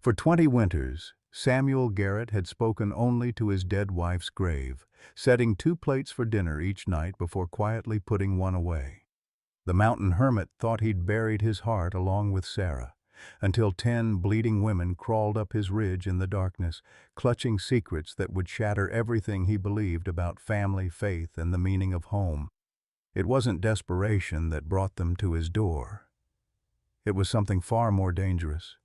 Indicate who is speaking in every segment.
Speaker 1: For 20 winters, Samuel Garrett had spoken only to his dead wife's grave, setting 2 plates for dinner each night before quietly putting one away. The mountain hermit thought he'd buried his heart along with Sarah, until 10 bleeding women crawled up his ridge in the darkness, clutching secrets that would shatter everything he believed about family, faith, and the meaning of home. It wasn't desperation that brought them to his door. It was something far more dangerous.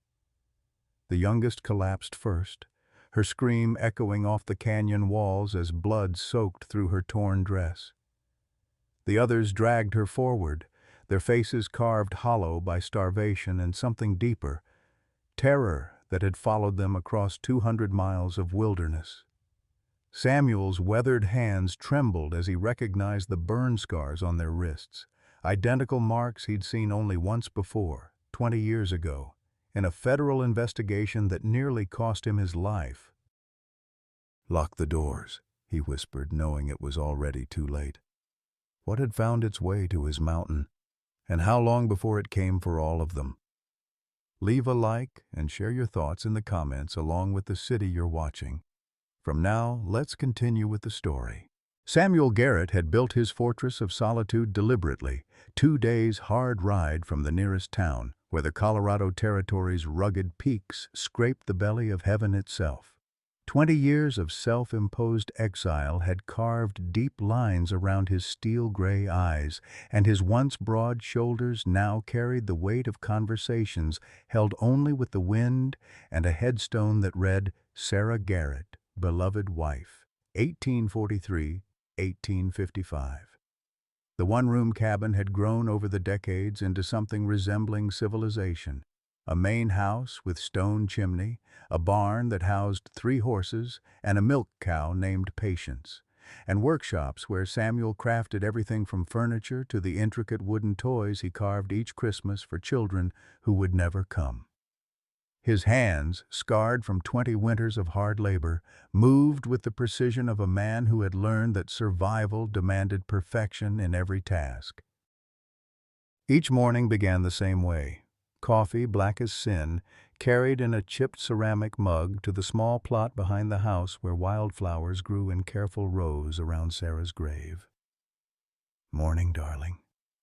Speaker 1: The youngest collapsed first, her scream echoing off the canyon walls as blood soaked through her torn dress. The others dragged her forward, their faces carved hollow by starvation and something deeper, terror that had followed them across 200 miles of wilderness. Samuel's weathered hands trembled as he recognized the burn scars on their wrists, identical marks he'd seen only once before, 20 years ago, in a federal investigation that nearly cost him his life. "Lock the doors," he whispered, knowing it was already too late. What had found its way to his mountain, and how long before it came for all of them? Leave a like and share your thoughts in the comments along with the city you're watching. From now, let's continue with the story. Samuel Garrett had built his fortress of solitude deliberately, 2 days' hard ride from the nearest town, where the Colorado Territory's rugged peaks scraped the belly of heaven itself. 20 years of self-imposed exile had carved deep lines around his steel-gray eyes, and his once broad shoulders now carried the weight of conversations held only with the wind and a headstone that read, "Sarah Garrett, beloved wife, 1843-1855. The one-room cabin had grown over the decades into something resembling civilization. A main house with stone chimney, a barn that housed 3 horses, and a milk cow named Patience, and workshops where Samuel crafted everything from furniture to the intricate wooden toys he carved each Christmas for children who would never come. His hands, scarred from 20 winters of hard labor, moved with the precision of a man who had learned that survival demanded perfection in every task. Each morning began the same way. Coffee, black as sin, carried in a chipped ceramic mug to the small plot behind the house where wildflowers grew in careful rows around Sarah's grave. "Morning, darling,"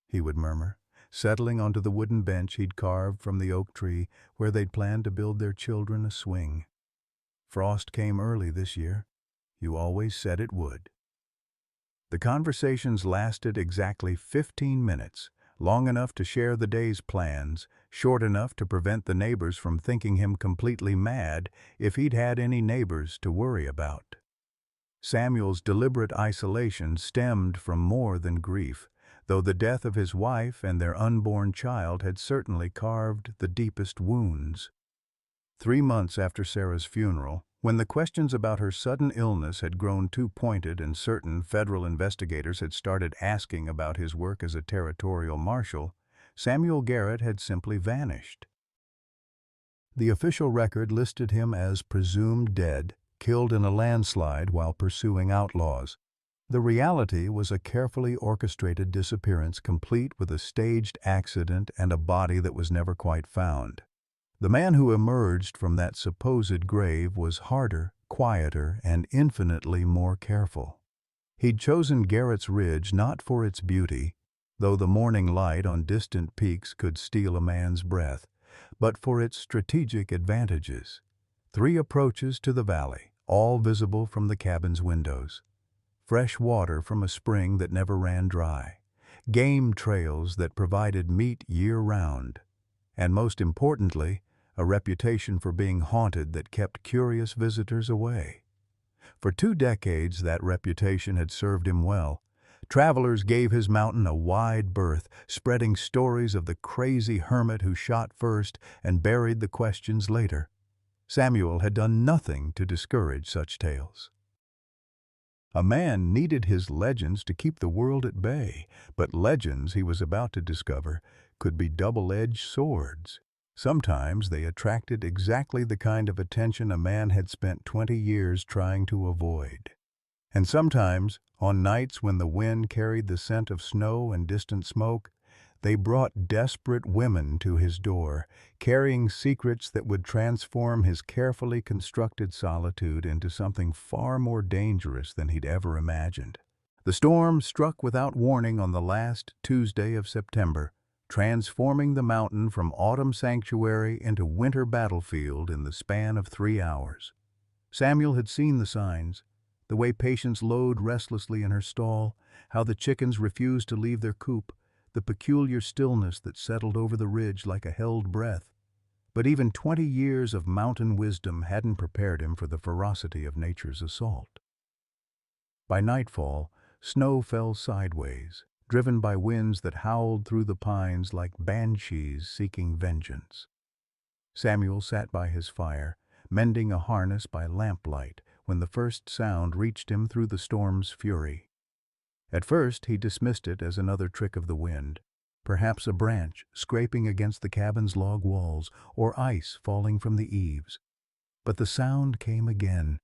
Speaker 1: he would murmur, settling onto the wooden bench he'd carved from the oak tree where they'd planned to build their children a swing. "Frost came early this year. You always said it would." The conversations lasted exactly 15 minutes, long enough to share the day's plans, short enough to prevent the neighbors from thinking him completely mad if he'd had any neighbors to worry about. Samuel's deliberate isolation stemmed from more than grief, though the death of his wife and their unborn child had certainly carved the deepest wounds. 3 months after Sarah's funeral, when the questions about her sudden illness had grown too pointed and certain federal investigators had started asking about his work as a territorial marshal, Samuel Garrett had simply vanished. The official record listed him as presumed dead, killed in a landslide while pursuing outlaws. The reality was a carefully orchestrated disappearance complete with a staged accident and a body that was never quite found. The man who emerged from that supposed grave was harder, quieter, and infinitely more careful. He'd chosen Garrett's Ridge not for its beauty, though the morning light on distant peaks could steal a man's breath, but for its strategic advantages. 3 approaches to the valley, all visible from the cabin's windows. Fresh water from a spring that never ran dry, game trails that provided meat year-round, and most importantly, a reputation for being haunted that kept curious visitors away. For 2 decades, that reputation had served him well. Travelers gave his mountain a wide berth, spreading stories of the crazy hermit who shot first and buried the questions later. Samuel had done nothing to discourage such tales. A man needed his legends to keep the world at bay, but legends, he was about to discover, could be double-edged swords. Sometimes they attracted exactly the kind of attention a man had spent 20 years trying to avoid. And sometimes, on nights when the wind carried the scent of snow and distant smoke, They brought desperate women to his door, carrying secrets that would transform his carefully constructed solitude into something far more dangerous than he'd ever imagined. The storm struck without warning on the last Tuesday of September, transforming the mountain from autumn sanctuary into winter battlefield in the span of 3 hours. Samuel had seen the signs, the way patience lowed restlessly in her stall, how the chickens refused to leave their coop, the peculiar stillness that settled over the ridge like a held breath. But even 20 years of mountain wisdom hadn't prepared him for the ferocity of nature's assault. By nightfall, snow fell sideways, driven by winds that howled through the pines like banshees seeking vengeance. Samuel sat by his fire, mending a harness by lamplight, when the first sound reached him through the storm's fury. At first he dismissed it as another trick of the wind, perhaps a branch scraping against the cabin's log walls or ice falling from the eaves. But the sound came again,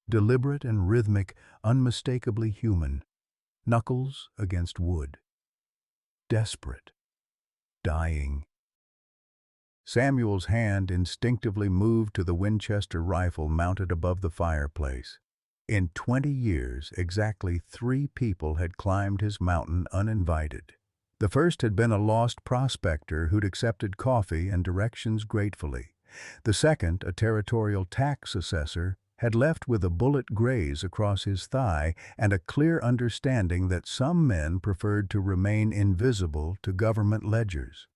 Speaker 1: deliberate and rhythmic, unmistakably human. Knuckles against wood. Desperate. Dying. Samuel's hand instinctively moved to the Winchester rifle mounted above the fireplace. In 20 years, exactly 3 people had climbed his mountain uninvited. The first had been a lost prospector who'd accepted coffee and directions gratefully. The second, a territorial tax assessor, had left with a bullet graze across his thigh and a clear understanding that some men preferred to remain invisible to government ledgers.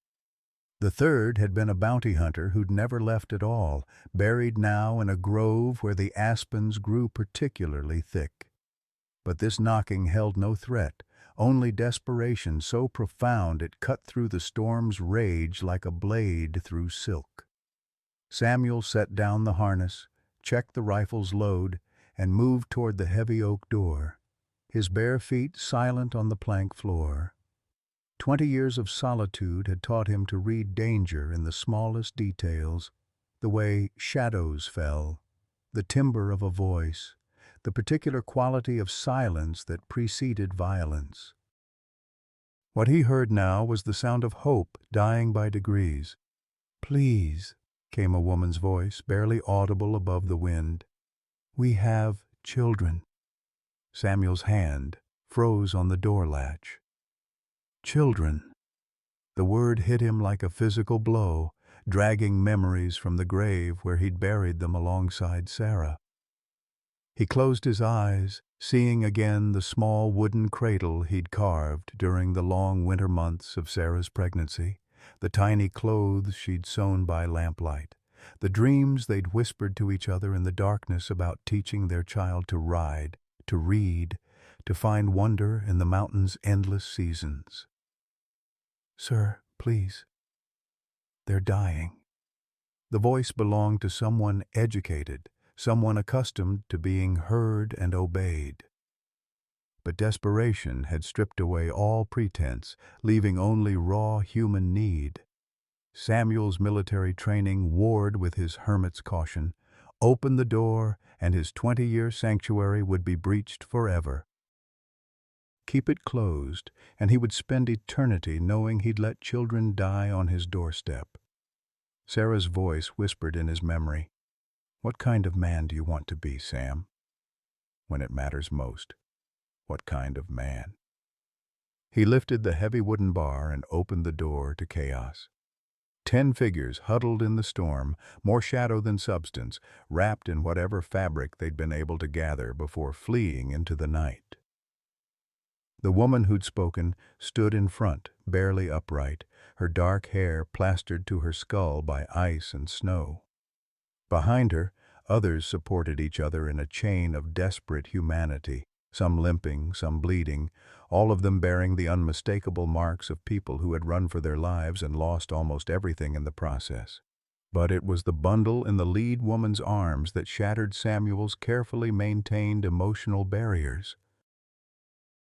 Speaker 1: The third had been a bounty hunter who'd never left at all, buried now in a grove where the aspens grew particularly thick. But this knocking held no threat, only desperation so profound it cut through the storm's rage like a blade through silk. Samuel set down the harness, checked the rifle's load, and moved toward the heavy oak door, his bare feet silent on the plank floor. 20 years of solitude had taught him to read danger in the smallest details, the way shadows fell, the timbre of a voice, the particular quality of silence that preceded violence. What he heard now was the sound of hope dying by degrees. "Please," came a woman's voice, barely audible above the wind. "We have children." Samuel's hand froze on the door latch. Children. The word hit him like a physical blow, dragging memories from the grave where he'd buried them alongside Sarah. He closed his eyes, seeing again the small wooden cradle he'd carved during the long winter months of Sarah's pregnancy, the tiny clothes she'd sewn by lamplight, the dreams they'd whispered to each other in the darkness about teaching their child to ride, to read, to find wonder in the mountain's endless seasons. "Sir, please. They're dying." The voice belonged to someone educated, someone accustomed to being heard and obeyed. But desperation had stripped away all pretense, leaving only raw human need. Samuel's military training warred with his hermit's caution, opened the door, and his 20-year sanctuary would be breached forever. Keep it closed, and he would spend eternity knowing he'd let children die on his doorstep. Sarah's voice whispered in his memory, "What kind of man do you want to be, Sam? When it matters most, what kind of man?" He lifted the heavy wooden bar and opened the door to chaos. 10 figures huddled in the storm, more shadow than substance, wrapped in whatever fabric they'd been able to gather before fleeing into the night. The woman who'd spoken stood in front, barely upright, her dark hair plastered to her skull by ice and snow. Behind her, others supported each other in a chain of desperate humanity, some limping, some bleeding, all of them bearing the unmistakable marks of people who had run for their lives and lost almost everything in the process. But it was the bundle in the lead woman's arms that shattered Samuel's carefully maintained emotional barriers.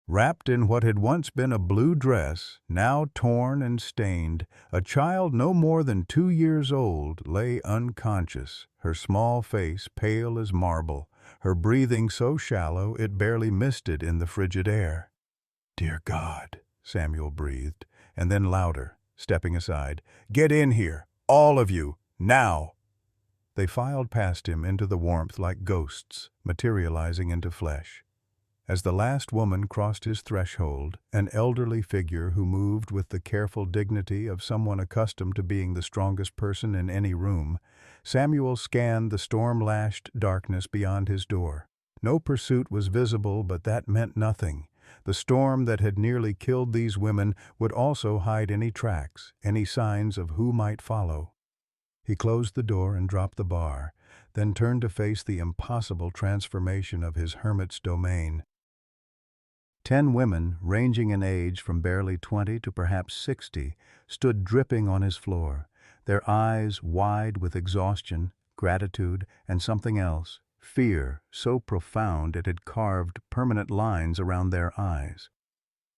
Speaker 1: Wrapped in what had once been a blue dress, now torn and stained, a child no more than 2 years old lay unconscious, her small face pale as marble, her breathing so shallow it barely misted in the frigid air. "Dear God," Samuel breathed, and then louder, stepping aside. "Get in here, all of you, now!" They filed past him into the warmth like ghosts, materializing into flesh. As the last woman crossed his threshold, an elderly figure who moved with the careful dignity of someone accustomed to being the strongest person in any room, Samuel scanned the storm-lashed darkness beyond his door. No pursuit was visible, but that meant nothing. The storm that had nearly killed these women would also hide any tracks, any signs of who might follow. He closed the door and dropped the bar, then turned to face the impossible transformation of his hermit's domain. 10 women, ranging in age from barely 20 to perhaps 60, stood dripping on his floor, their eyes wide with exhaustion, gratitude, and something else, fear so profound it had carved permanent lines around their eyes.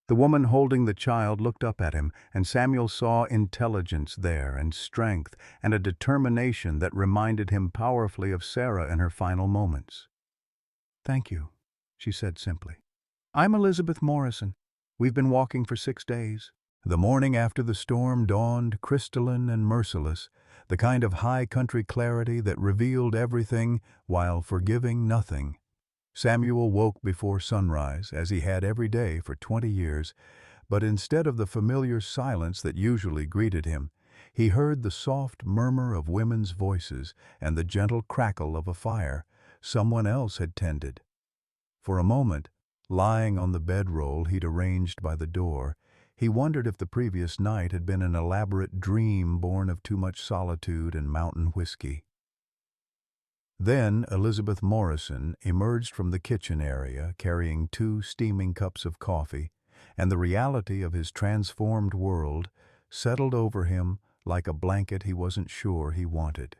Speaker 1: The woman holding the child looked up at him, and Samuel saw intelligence there, and strength, and a determination that reminded him powerfully of Sarah in her final moments. "Thank you," she said simply. "I'm Elizabeth Morrison. We've been walking for 6 days." The morning after the storm dawned crystalline and merciless, the kind of high country clarity that revealed everything while forgiving nothing. Samuel woke before sunrise, as he had every day for 20 years, but instead of the familiar silence that usually greeted him, he heard the soft murmur of women's voices and the gentle crackle of a fire someone else had tended. For a moment, lying on the bedroll he'd arranged by the door, he wondered if the previous night had been an elaborate dream born of too much solitude and mountain whiskey. Then Elizabeth Morrison emerged from the kitchen area carrying 2 steaming cups of coffee, and the reality of his transformed world settled over him like a blanket he wasn't sure he wanted.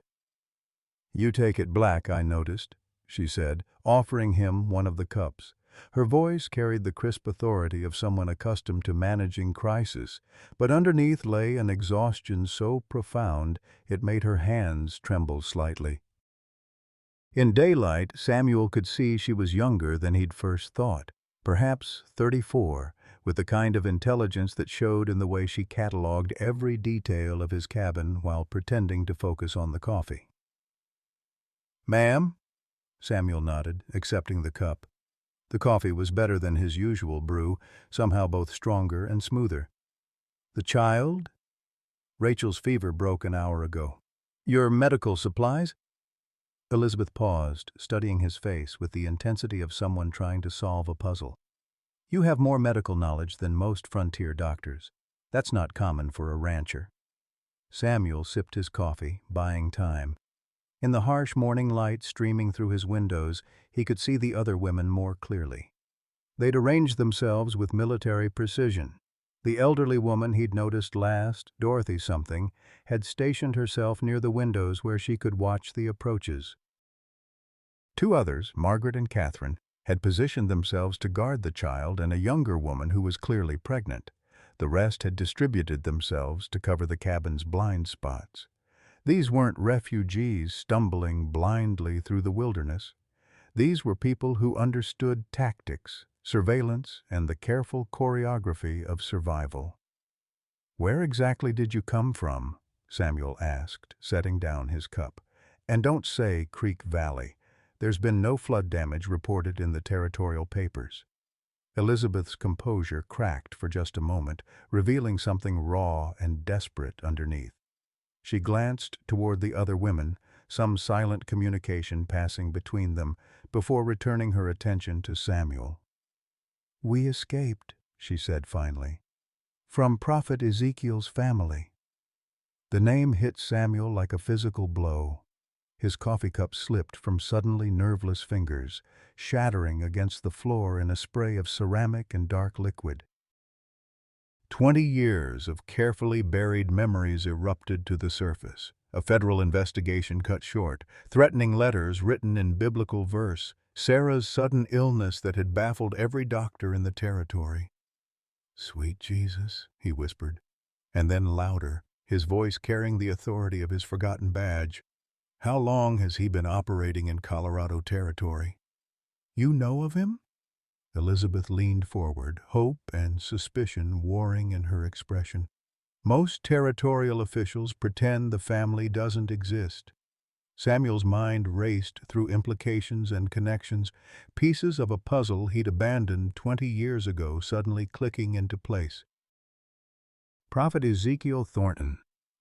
Speaker 1: "You take it black, I noticed," she said, offering him one of the cups. Her voice carried the crisp authority of someone accustomed to managing crisis, but underneath lay an exhaustion so profound it made her hands tremble slightly. In daylight, Samuel could see she was younger than he'd first thought, perhaps 34, with the kind of intelligence that showed in the way she cataloged every detail of his cabin while pretending to focus on the coffee. "Ma'am?" Samuel nodded, accepting the cup. The coffee was better than his usual brew, somehow both stronger and smoother. "The child?" "Rachel's fever broke an hour ago." "Your medical supplies?" Elizabeth paused, studying his face with the intensity of someone trying to solve a puzzle. "You have more medical knowledge than most frontier doctors. That's not common for a rancher." Samuel sipped his coffee, buying time. In the harsh morning light streaming through his windows, he could see the other women more clearly. They'd arranged themselves with military precision. The elderly woman he'd noticed last, Dorothy something, had stationed herself near the windows where she could watch the approaches. 2 others, Margaret and Catherine, had positioned themselves to guard the child and a younger woman who was clearly pregnant. The rest had distributed themselves to cover the cabin's blind spots. These weren't refugees stumbling blindly through the wilderness. These were people who understood tactics, surveillance, and the careful choreography of survival. "Where exactly did you come from?" Samuel asked, setting down his cup. "And don't say Creek Valley. There's been no flood damage reported in the territorial papers." Elizabeth's composure cracked for just a moment, revealing something raw and desperate underneath. She glanced toward the other women, some silent communication passing between them, before returning her attention to Samuel. "We escaped," she said finally, "from Prophet Ezekiel's family." The name hit Samuel like a physical blow. His coffee cup slipped from suddenly nerveless fingers, shattering against the floor in a spray of ceramic and dark liquid. 20 years of carefully buried memories erupted to the surface. A federal investigation cut short, threatening letters written in biblical verse, Sarah's sudden illness that had baffled every doctor in the territory. "Sweet Jesus," he whispered, and then louder, his voice carrying the authority of his forgotten badge. "How long has he been operating in Colorado territory?" "You know of him?" Elizabeth leaned forward, hope and suspicion warring in her expression. Most territorial officials pretend the family doesn't exist. Samuel's mind raced through implications and connections, pieces of a puzzle he'd abandoned 20 years ago suddenly clicking into place. Prophet Ezekiel Thornton,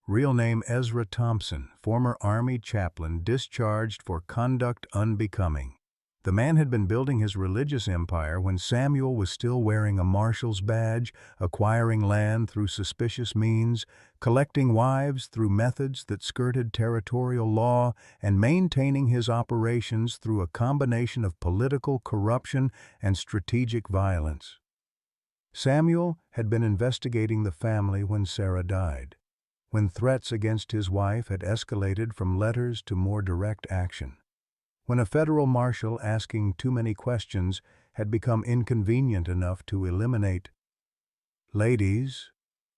Speaker 1: real name Ezra Thompson, former Army chaplain discharged for conduct unbecoming. The man had been building his religious empire when Samuel was still wearing a marshal's badge, acquiring land through suspicious means, collecting wives through methods that skirted territorial law, and maintaining his operations through a combination of political corruption and strategic violence. Samuel had been investigating the family when Sarah died, when threats against his wife had escalated from letters to more direct action, when a federal marshal asking too many questions had become inconvenient enough to eliminate. "Ladies,"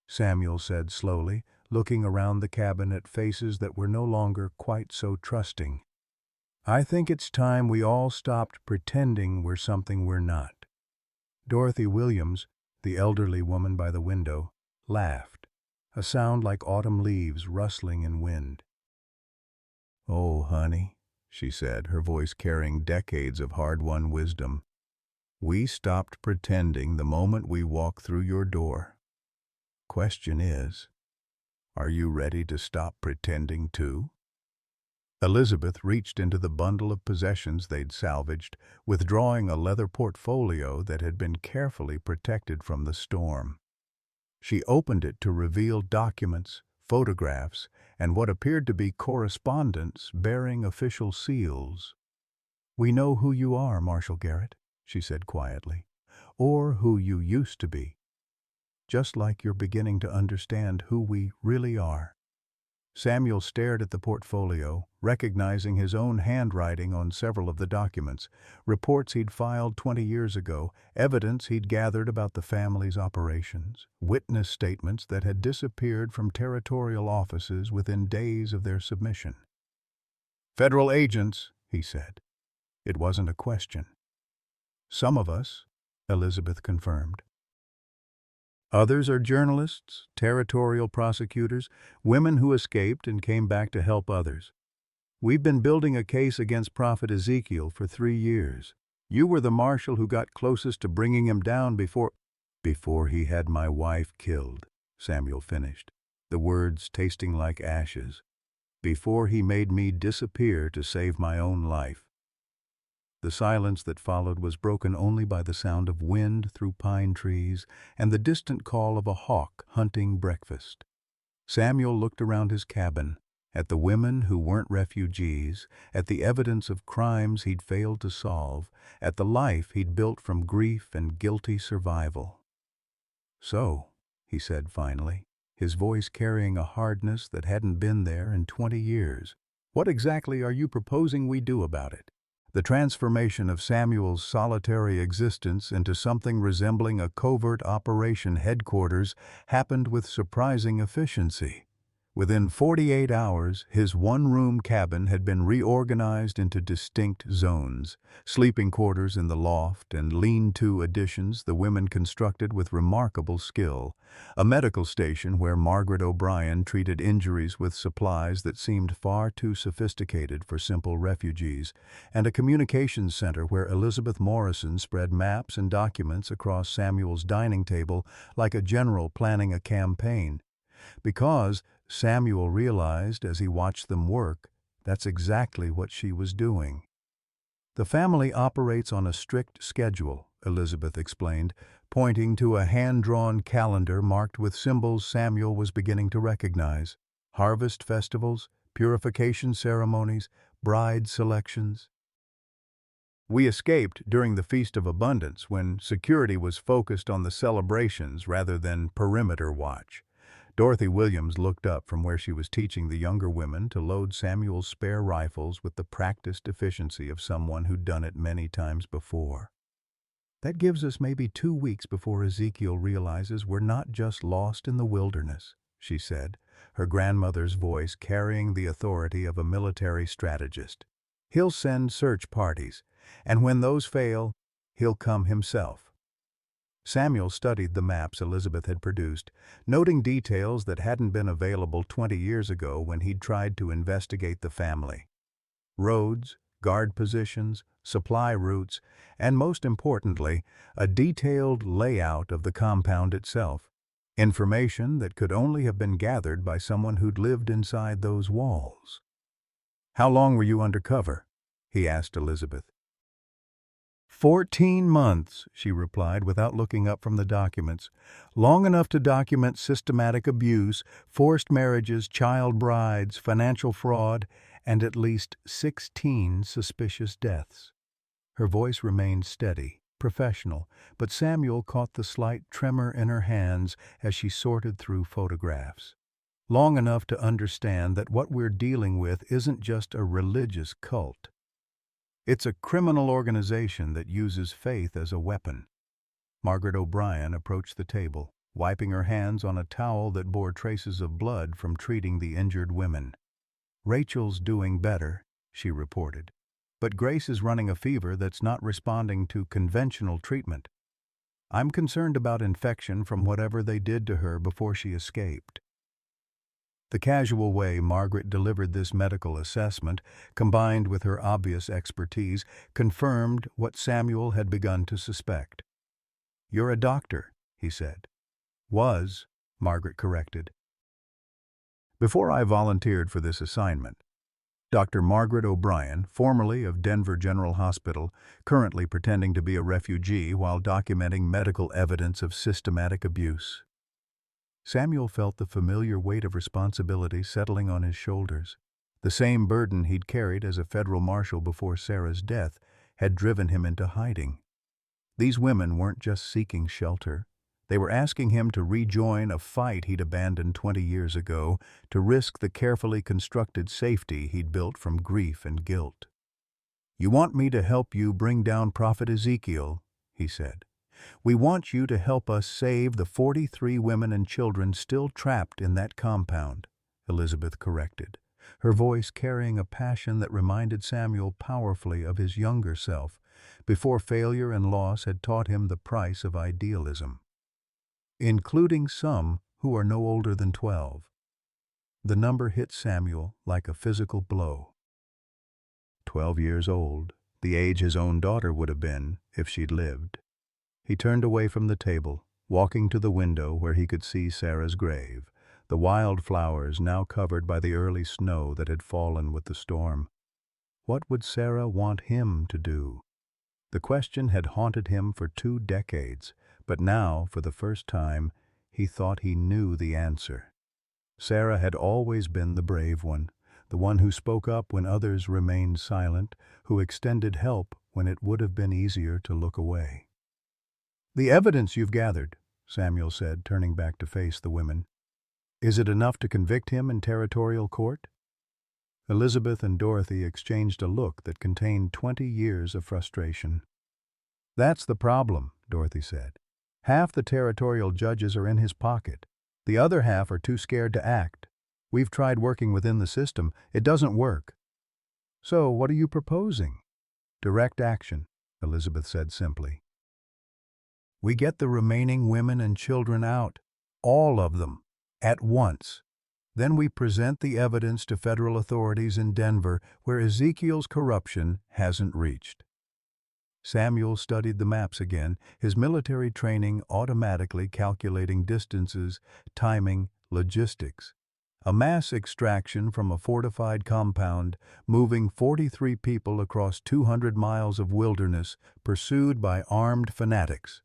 Speaker 1: Samuel said slowly, looking around the cabin at faces that were no longer quite so trusting. "I think it's time we all stopped pretending we're something we're not." Dorothy Williams, the elderly woman by the window, laughed, a sound like autumn leaves rustling in wind. "Oh, honey," she said, her voice carrying decades of hard-won wisdom, "we stopped pretending the moment we walked through your door. Question is, are you ready to stop pretending too?" Elizabeth reached into the bundle of possessions they'd salvaged, withdrawing a leather portfolio that had been carefully protected from the storm. She opened it to reveal documents, photographs, and what appeared to be correspondence bearing official seals. "We know who you are, Marshal Garrett," she said quietly, "or who you used to be, just like you're beginning to understand who we really are." Samuel stared at the portfolio, recognizing his own handwriting on several of the documents, reports he'd filed 20 years ago, evidence he'd gathered about the family's operations, witness statements that had disappeared from territorial offices within days of their submission. "Federal agents," he said. It wasn't a question. "Some of us," Elizabeth confirmed. "Others are journalists, territorial prosecutors, women who escaped and came back to help others. We've been building a case against Prophet Ezekiel for 3 years. You were the marshal who got closest to bringing him down before he had my wife killed," Samuel finished, the words tasting like ashes. "Before he made me disappear to save my own life." The silence that followed was broken only by the sound of wind through pine trees and the distant call of a hawk hunting breakfast. Samuel looked around his cabin, at the women who weren't refugees, at the evidence of crimes he'd failed to solve, at the life he'd built from grief and guilty survival. "So," he said finally, his voice carrying a hardness that hadn't been there in 20 years, "what exactly are you proposing we do about it?" The transformation of Samuel's solitary existence into something resembling a covert operation headquarters happened with surprising efficiency. Within 48 hours, his one-room cabin had been reorganized into distinct zones, sleeping quarters in the loft and lean-to additions the women constructed with remarkable skill, a medical station where Margaret O'Brien treated injuries with supplies that seemed far too sophisticated for simple refugees, and a communications center where Elizabeth Morrison spread maps and documents across Samuel's dining table like a general planning a campaign. Because, Samuel realized as he watched them work, that's exactly what she was doing. "The family operates on a strict schedule," Elizabeth explained, pointing to a hand-drawn calendar marked with symbols Samuel was beginning to recognize. Harvest festivals, purification ceremonies, bride selections. "We escaped during the Feast of Abundance when security was focused on the celebrations rather than perimeter watch." Dorothy Williams looked up from where she was teaching the younger women to load Samuel's spare rifles with the practiced efficiency of someone who'd done it many times before. "That gives us maybe 2 weeks before Ezekiel realizes we're not just lost in the wilderness," she said, her grandmother's voice carrying the authority of a military strategist. "He'll send search parties, and when those fail, He'll come himself. Samuel studied the maps Elizabeth had produced, noting details that hadn't been available 20 years ago when he'd tried to investigate the family. Roads, guard positions, supply routes, and most importantly, a detailed layout of the compound itself. Information that could only have been gathered by someone who'd lived inside those walls. "How long were you undercover?" he asked Elizabeth. 14 months, she replied without looking up from the documents. Long enough to document systematic abuse, forced marriages, child brides, financial fraud, and at least 16 suspicious deaths. Her voice remained steady, professional, but Samuel caught the slight tremor in her hands as she sorted through photographs. Long enough to understand that what we're dealing with isn't just a religious cult. It's a criminal organization that uses faith as a weapon. Margaret O'Brien approached the table, wiping her hands on a towel that bore traces of blood from treating the injured women. "Rachel's doing better," she reported, "but Grace is running a fever that's not responding to conventional treatment. I'm concerned about infection from whatever they did to her before she escaped." The casual way Margaret delivered this medical assessment, combined with her obvious expertise, confirmed what Samuel had begun to suspect. "You're a doctor," he said. "Was," Margaret corrected. "Before I volunteered for this assignment, Dr. Margaret O'Brien, formerly of Denver General Hospital, currently pretending to be a refugee while documenting medical evidence of systematic abuse." Samuel felt the familiar weight of responsibility settling on his shoulders. The same burden he'd carried as a federal marshal before Sarah's death had driven him into hiding. These women weren't just seeking shelter. They were asking him to rejoin a fight he'd abandoned 20 years ago, to risk the carefully constructed safety he'd built from grief and guilt. "You want me to help you bring down Prophet Ezekiel," he said. "We want you to help us save the 43 women and children still trapped in that compound," Elizabeth corrected, her voice carrying a passion that reminded Samuel powerfully of his younger self, before failure and loss had taught him the price of idealism. "Including some who are no older than 12. The number hit Samuel like a physical blow. 12 years old, the age his own daughter would have been if she'd lived. He turned away from the table, walking to the window where he could see Sarah's grave, the wildflowers now covered by the early snow that had fallen with the storm. What would Sarah want him to do? The question had haunted him for 2 decades, but now, for the first time, he thought he knew the answer. Sarah had always been the brave one, the one who spoke up when others remained silent, who extended help when it would have been easier to look away. "The evidence you've gathered," Samuel said, turning back to face the women. "Is it enough to convict him in territorial court?" Elizabeth and Dorothy exchanged a look that contained 20 years of frustration. "That's the problem," Dorothy said. "Half the territorial judges are in his pocket. The other half are too scared to act. We've tried working within the system. It doesn't work." "So what are you proposing?" "Direct action," Elizabeth said simply. "We get the remaining women and children out, all of them, at once. Then we present the evidence to federal authorities in Denver where Ezekiel's corruption hasn't reached." Samuel studied the maps again, his military training automatically calculating distances, timing, logistics. A mass extraction from a fortified compound, moving 43 people across 200 miles of wilderness, pursued by armed fanatics.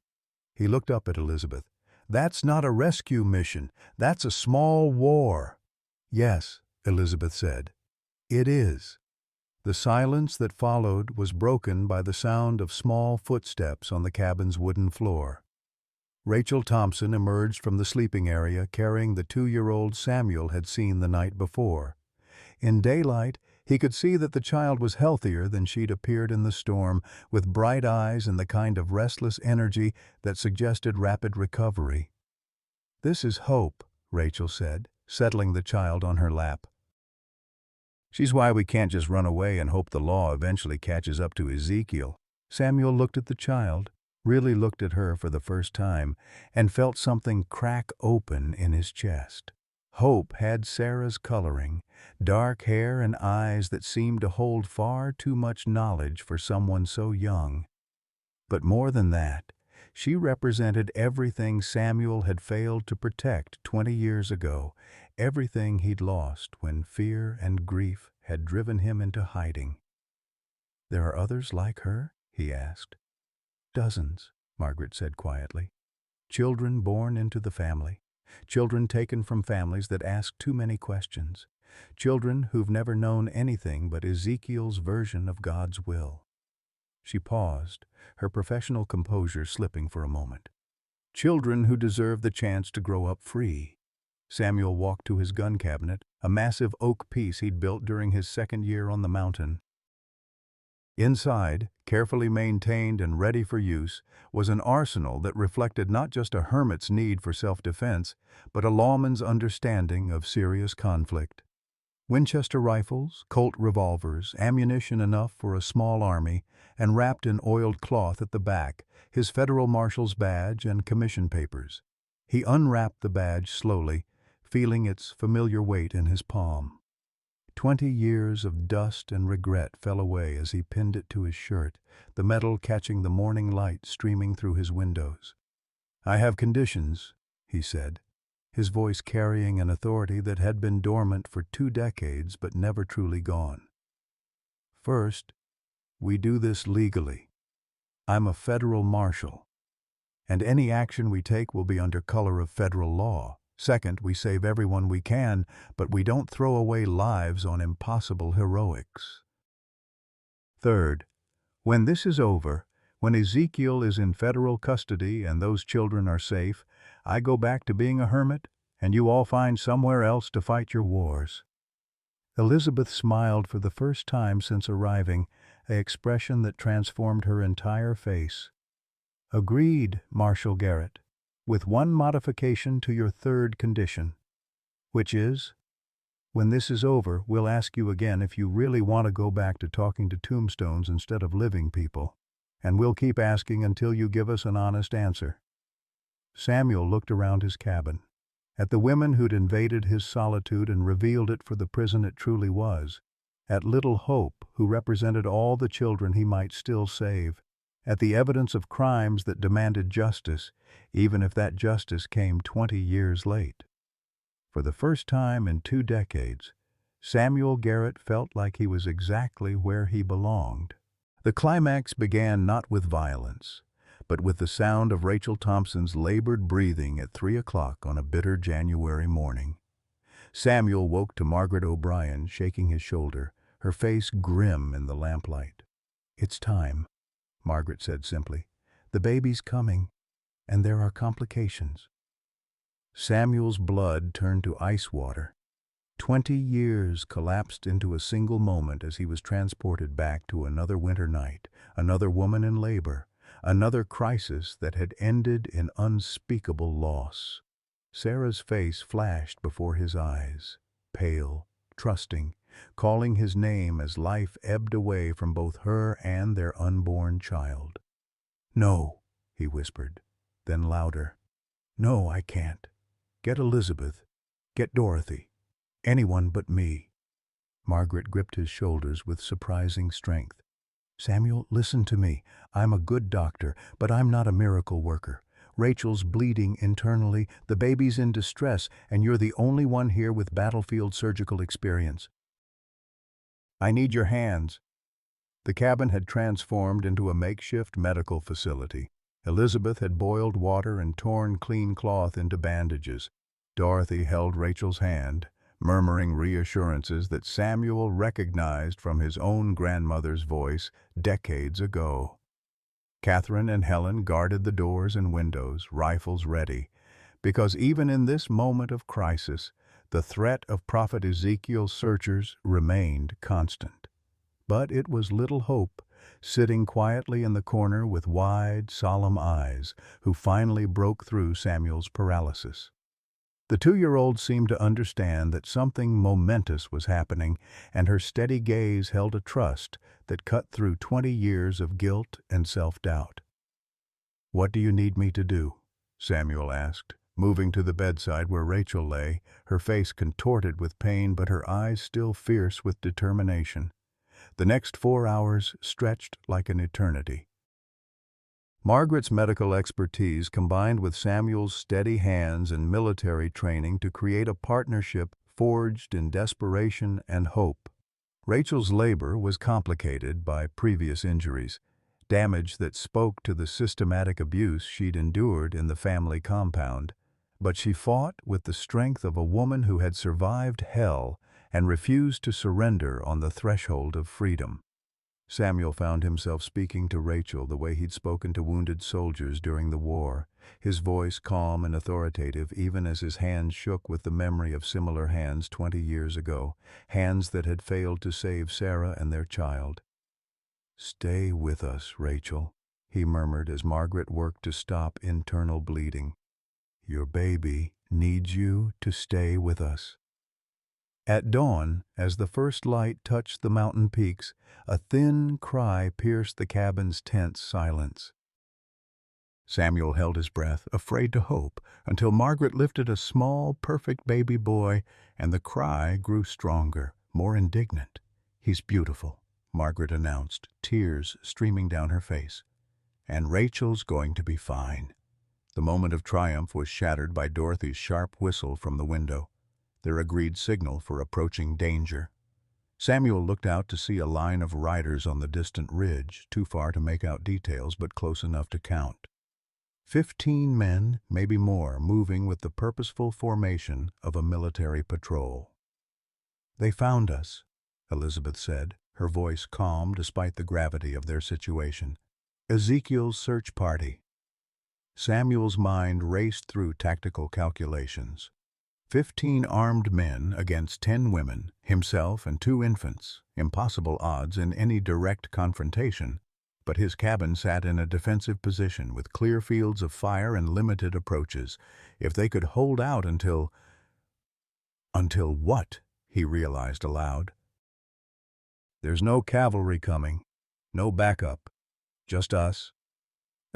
Speaker 1: He looked up at Elizabeth. "That's not a rescue mission. That's a small war." "Yes," Elizabeth said. "It is." The silence that followed was broken by the sound of small footsteps on the cabin's wooden floor. Rachel Thompson emerged from the sleeping area carrying the 2-year-old Samuel had seen the night before. In daylight, he could see that the child was healthier than she'd appeared in the storm, with bright eyes and the kind of restless energy that suggested rapid recovery. "This is Hope," Rachel said, settling the child on her lap. "She's why we can't just run away and hope the law eventually catches up to Ezekiel," Samuel looked at the child, really looked at her for the first time, and felt something crack open in his chest. Hope had Sarah's coloring, dark hair and eyes that seemed to hold far too much knowledge for someone so young. But more than that, she represented everything Samuel had failed to protect 20 years ago, everything he'd lost when fear and grief had driven him into hiding. "There are others like her?" he asked. "Dozens," Margaret said quietly. "Children born into the family. Children taken from families that ask too many questions. Children who've never known anything but Ezekiel's version of God's will." She paused, her professional composure slipping for a moment. "Children who deserve the chance to grow up free." Samuel walked to his gun cabinet, a massive oak piece he'd built during his second year on the mountain. Inside, carefully maintained and ready for use, was an arsenal that reflected not just a hermit's need for self-defense, but a lawman's understanding of serious conflict. Winchester rifles, Colt revolvers, ammunition enough for a small army, and wrapped in oiled cloth at the back, his federal marshal's badge and commission papers. He unwrapped the badge slowly, feeling its familiar weight in his palm. 20 years of dust and regret fell away as he pinned it to his shirt, the metal catching the morning light streaming through his windows. "I have conditions," he said, his voice carrying an authority that had been dormant for 2 decades but never truly gone. "First, we do this legally. I'm a federal marshal, and any action we take will be under color of federal law. Second, we save everyone we can, but we don't throw away lives on impossible heroics. Third, when this is over, when Ezekiel is in federal custody and those children are safe, I go back to being a hermit, and you all find somewhere else to fight your wars." Elizabeth smiled for the first time since arriving, an expression that transformed her entire face. "Agreed, Marshal Garrett, with one modification to your third condition, which is, when this is over, we'll ask you again if you really want to go back to talking to tombstones instead of living people, and we'll keep asking until you give us an honest answer." Samuel looked around his cabin, at the women who'd invaded his solitude and revealed it for the prison it truly was, at little Hope, who represented all the children he might still save, at the evidence of crimes that demanded justice, even if that justice came 20 years late. For the first time in 2 decades, Samuel Garrett felt like he was exactly where he belonged. The climax began not with violence, but with the sound of Rachel Thompson's labored breathing at 3 o'clock on a bitter January morning. Samuel woke to Margaret O'Brien shaking his shoulder, her face grim in the lamplight. "It's time," Margaret said simply. "The baby's coming, and there are complications." Samuel's blood turned to ice water. 20 years collapsed into a single moment as he was transported back to another winter night, another woman in labor, another crisis that had ended in unspeakable loss. Sarah's face flashed before his eyes, pale, trusting, calling his name as life ebbed away from both her and their unborn child. "No," he whispered, then louder. "No, I can't. Get Elizabeth. Get Dorothy. Anyone but me." Margaret gripped his shoulders with surprising strength. "Samuel, listen to me. I'm a good doctor, but I'm not a miracle worker. Rachel's bleeding internally, the baby's in distress, and you're the only one here with battlefield surgical experience. I need your hands." The cabin had transformed into a makeshift medical facility. Elizabeth had boiled water and torn clean cloth into bandages. Dorothy held Rachel's hand, murmuring reassurances that Samuel recognized from his own grandmother's voice decades ago. Catherine and Helen guarded the doors and windows, rifles ready, because even in this moment of crisis, the threat of Prophet Ezekiel's searchers remained constant. But it was little Hope, sitting quietly in the corner with wide, solemn eyes, who finally broke through Samuel's paralysis. The 2-year-old seemed to understand that something momentous was happening, and her steady gaze held a trust that cut through 20 years of guilt and self-doubt. "What do you need me to do?" Samuel asked, moving to the bedside where Rachel lay, her face contorted with pain but her eyes still fierce with determination. The next 4 hours stretched like an eternity. Margaret's medical expertise combined with Samuel's steady hands and military training to create a partnership forged in desperation and hope. Rachel's labor was complicated by previous injuries, damage that spoke to the systematic abuse she'd endured in the family compound. But she fought with the strength of a woman who had survived hell and refused to surrender on the threshold of freedom. Samuel found himself speaking to Rachel the way he'd spoken to wounded soldiers during the war, his voice calm and authoritative even as his hands shook with the memory of similar hands 20 years ago, hands that had failed to save Sarah and their child. "Stay with us, Rachel," he murmured as Margaret worked to stop internal bleeding. "Your baby needs you to stay with us." At dawn, as the first light touched the mountain peaks, a thin cry pierced the cabin's tense silence. Samuel held his breath, afraid to hope, until Margaret lifted a small, perfect baby boy, and the cry grew stronger, more indignant. "He's beautiful," Margaret announced, tears streaming down her face. "And Rachel's going to be fine." The moment of triumph was shattered by Dorothy's sharp whistle from the window, their agreed signal for approaching danger. Samuel looked out to see a line of riders on the distant ridge, too far to make out details but close enough to count. 15 men, maybe more, moving with the purposeful formation of a military patrol. "They found us," Elizabeth said, her voice calm despite the gravity of their situation. "Ezekiel's search party." Samuel's mind raced through tactical calculations. 15 armed men against 10 women, himself and 2 infants, impossible odds in any direct confrontation, but his cabin sat in a defensive position with clear fields of fire and limited approaches. If they could hold out until what? He realized aloud. "There's no cavalry coming, no backup, just us."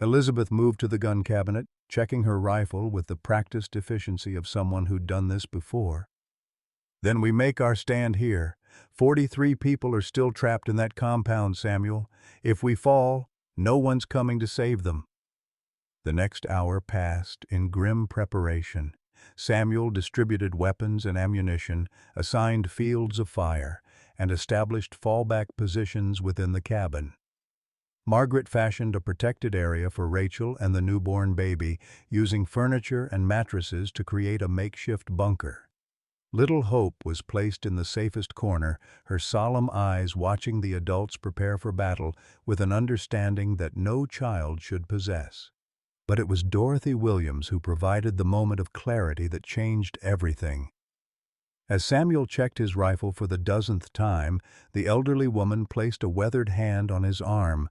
Speaker 1: Elizabeth moved to the gun cabinet, checking her rifle with the practiced efficiency of someone who'd done this before. "Then we make our stand here. 43 people are still trapped in that compound, Samuel. If we fall, no one's coming to save them." The next hour passed in grim preparation. Samuel distributed weapons and ammunition, assigned fields of fire, and established fallback positions within the cabin. Margaret fashioned a protected area for Rachel and the newborn baby, using furniture and mattresses to create a makeshift bunker. Little Hope was placed in the safest corner, her solemn eyes watching the adults prepare for battle with an understanding that no child should possess. But it was Dorothy Williams who provided the moment of clarity that changed everything. As Samuel checked his rifle for the 10th time, the elderly woman placed a weathered hand on his arm.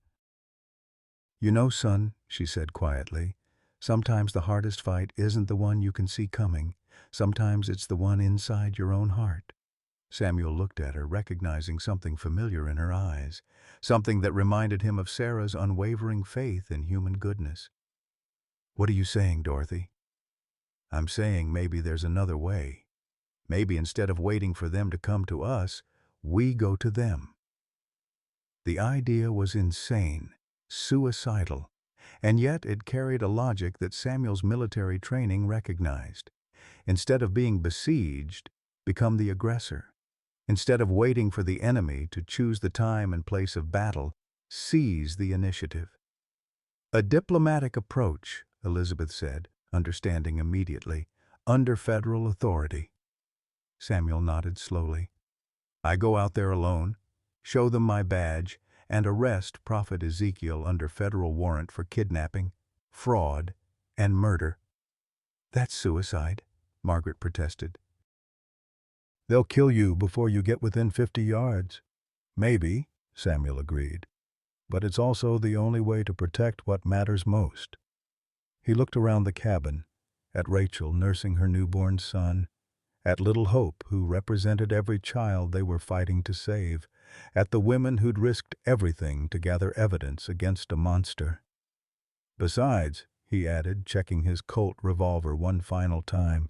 Speaker 1: "You know, son," she said quietly, "sometimes the hardest fight isn't the one you can see coming. Sometimes it's the one inside your own heart." Samuel looked at her, recognizing something familiar in her eyes, something that reminded him of Sarah's unwavering faith in human goodness. "What are you saying, Dorothy?" "I'm saying maybe there's another way. Maybe instead of waiting for them to come to us, we go to them." The idea was insane, suicidal, and yet it carried a logic that Samuel's military training recognized. Instead of being besieged, become the aggressor. Instead of waiting for the enemy to choose the time and place of battle, seize the initiative. "A diplomatic approach," Elizabeth said, understanding immediately, "under federal authority." Samuel nodded slowly. "I go out there alone, show them my badge, and arrest Prophet Ezekiel under federal warrant for kidnapping, fraud, and murder." "That's suicide," Margaret protested. "They'll kill you before you get within 50 yards. "Maybe," Samuel agreed. "But it's also the only way to protect what matters most." He looked around the cabin, at Rachel nursing her newborn son, at little Hope, who represented every child they were fighting to save, at the women who'd risked everything to gather evidence against a monster. Besides, he added, checking his Colt revolver one final time,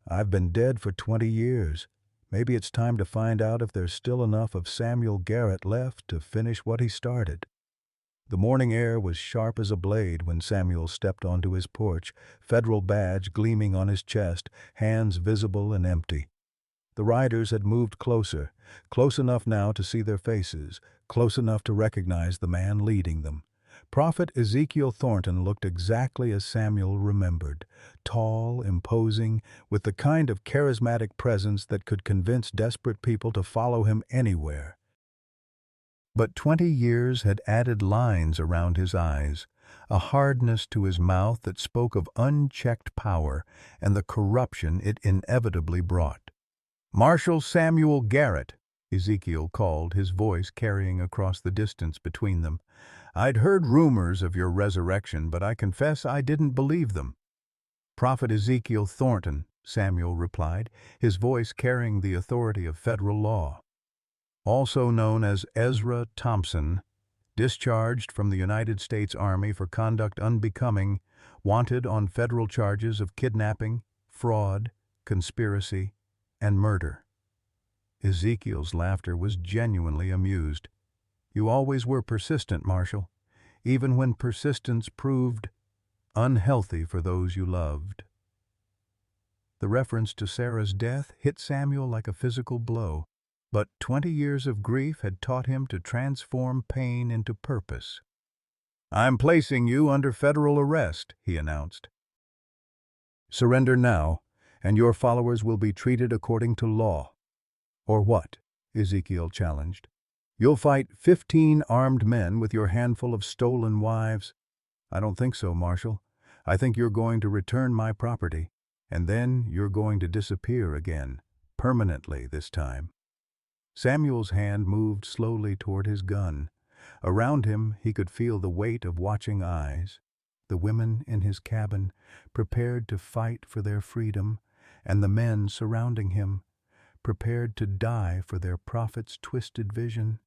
Speaker 1: I've been dead for 20 years. Maybe it's time to find out if there's still enough of Samuel Garrett left to finish what he started. The morning air was sharp as a blade when Samuel stepped onto his porch, federal badge gleaming on his chest, hands visible and empty. The riders had moved closer, close enough now to see their faces, close enough to recognize the man leading them. Prophet Ezekiel Thornton looked exactly as Samuel remembered, tall, imposing, with the kind of charismatic presence that could convince desperate people to follow him anywhere. But 20 years had added lines around his eyes, a hardness to his mouth that spoke of unchecked power and the corruption it inevitably brought. "Marshal Samuel Garrett," Ezekiel called, his voice carrying across the distance between them. "I'd heard rumors of your resurrection, but I confess I didn't believe them." "Prophet Ezekiel Thornton," Samuel replied, his voice carrying the authority of federal law. "Also known as Ezra Thompson, discharged from the United States Army for conduct unbecoming, wanted on federal charges of kidnapping, fraud, conspiracy, and murder." Ezekiel's laughter was genuinely amused. "You always were persistent, Marshal, even when persistence proved unhealthy for those you loved." The reference to Sarah's death hit Samuel like a physical blow, but 20 years of grief had taught him to transform pain into purpose. "I'm placing you under federal arrest," he announced. "Surrender now, and your followers will be treated according to law." "Or what?" Ezekiel challenged. "You'll fight 15 armed men with your handful of stolen wives?" "I don't think so, Marshal. I think you're going to return my property, and then you're going to disappear again, permanently this time." Samuel's hand moved slowly toward his gun. Around him he could feel the weight of watching eyes, the women in his cabin, prepared to fight for their freedom, and the men surrounding him, prepared to die for their prophet's twisted vision.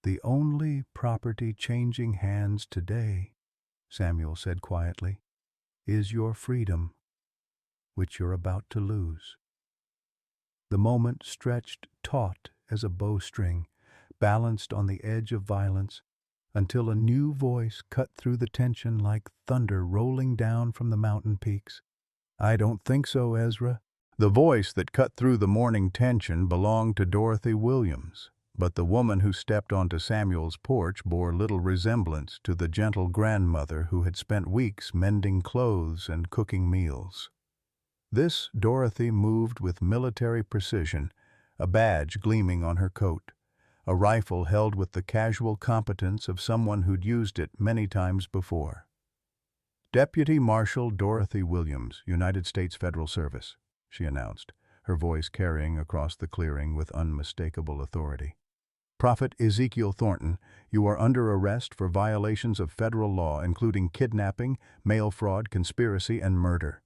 Speaker 1: "The only property changing hands today," Samuel said quietly, "is your freedom, which you're about to lose." The moment stretched taut as a bowstring, balanced on the edge of violence, until a new voice cut through the tension like thunder rolling down from the mountain peaks. "I don't think so, Ezra." The voice that cut through the morning tension belonged to Dorothy Williams, but the woman who stepped onto Samuel's porch bore little resemblance to the gentle grandmother who had spent weeks mending clothes and cooking meals. This Dorothy moved with military precision, a badge gleaming on her coat, a rifle held with the casual competence of someone who'd used it many times before. "Deputy Marshal Dorothy Williams, United States Federal Service," she announced, her voice carrying across the clearing with unmistakable authority. "Prophet Ezekiel Thornton, you are under arrest for violations of federal law, including kidnapping, mail fraud, conspiracy, and murder."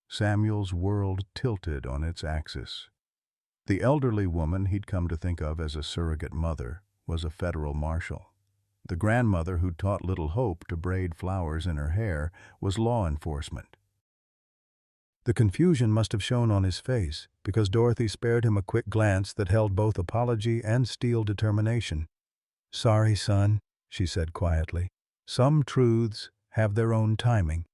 Speaker 1: Samuel's world tilted on its axis. The elderly woman he'd come to think of as a surrogate mother was a federal marshal. The grandmother who taught little Hope to braid flowers in her hair was law enforcement. The confusion must have shown on his face, because Dorothy spared him a quick glance that held both apology and steel determination. "Sorry, son," she said quietly. "Some truths have their own timing."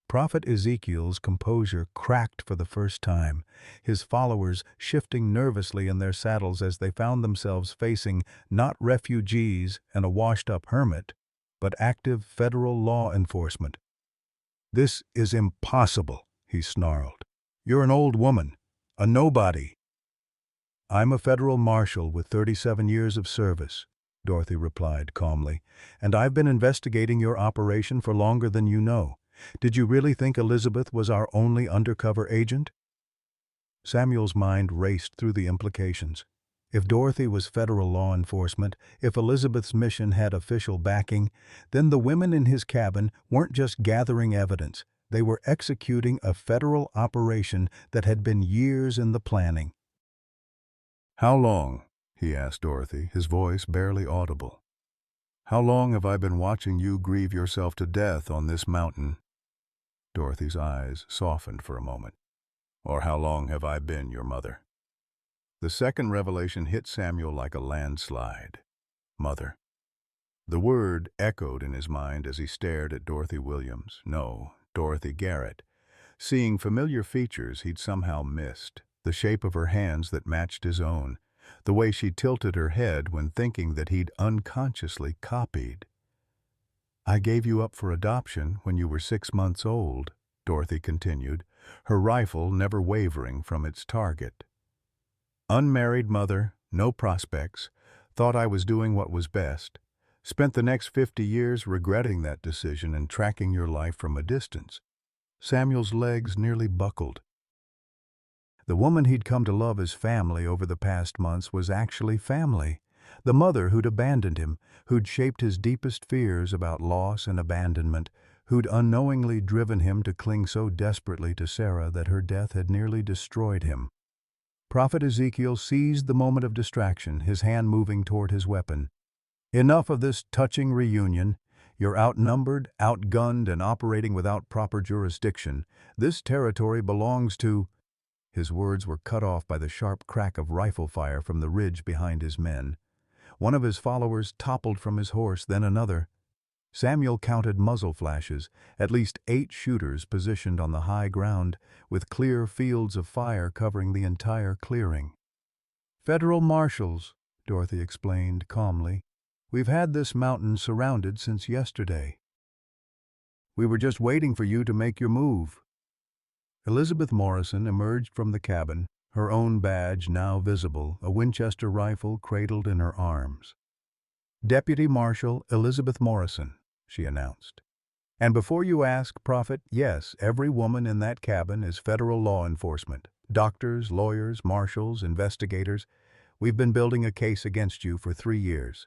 Speaker 1: Prophet Ezekiel's composure cracked for the first time, his followers shifting nervously in their saddles as they found themselves facing not refugees and a washed-up hermit, but active federal law enforcement. "This is impossible," he snarled. "You're an old woman, a nobody." "I'm a federal marshal with 37 years of service," Dorothy replied calmly, "and I've been investigating your operation for longer than you know. Did you really think Elizabeth was our only undercover agent?" Samuel's mind raced through the implications. If Dorothy was federal law enforcement, if Elizabeth's mission had official backing, then the women in his cabin weren't just gathering evidence. They were executing a federal operation that had been years in the planning. "How long?" he asked Dorothy, his voice barely audible. "How long have I been watching you grieve yourself to death on this mountain?" Dorothy's eyes softened for a moment. "Or how long have I been your mother?" The second revelation hit Samuel like a landslide. Mother. The word echoed in his mind as he stared at Dorothy Williams. No, Dorothy Garrett. Seeing familiar features he'd somehow missed. The shape of her hands that matched his own. The way she tilted her head when thinking that he'd unconsciously copied. "I gave you up for adoption when you were 6 months old," Dorothy continued, her rifle never wavering from its target. "Unmarried mother, no prospects, thought I was doing what was best. Spent the next 50 years regretting that decision and tracking your life from a distance." Samuel's legs nearly buckled. The woman he'd come to love as family over the past months was actually family. The mother who'd abandoned him, who'd shaped his deepest fears about loss and abandonment, who'd unknowingly driven him to cling so desperately to Sarah that her death had nearly destroyed him. Prophet Ezekiel seized the moment of distraction, his hand moving toward his weapon. "Enough of this touching reunion. You're outnumbered, outgunned, and operating without proper jurisdiction. This territory belongs to—" His words were cut off by the sharp crack of rifle fire from the ridge behind his men. One of his followers toppled from his horse, then another. Samuel counted muzzle flashes, at least 8 shooters positioned on the high ground, with clear fields of fire covering the entire clearing. "Federal marshals," Dorothy explained calmly. "We've had this mountain surrounded since yesterday. We were just waiting for you to make your move." Elizabeth Morrison emerged from the cabin, her own badge now visible, a Winchester rifle cradled in her arms. "Deputy Marshal Elizabeth Morrison," she announced. "And before you ask, Prophet, yes, every woman in that cabin is federal law enforcement. Doctors, lawyers, marshals, investigators. We've been building a case against you for 3 years."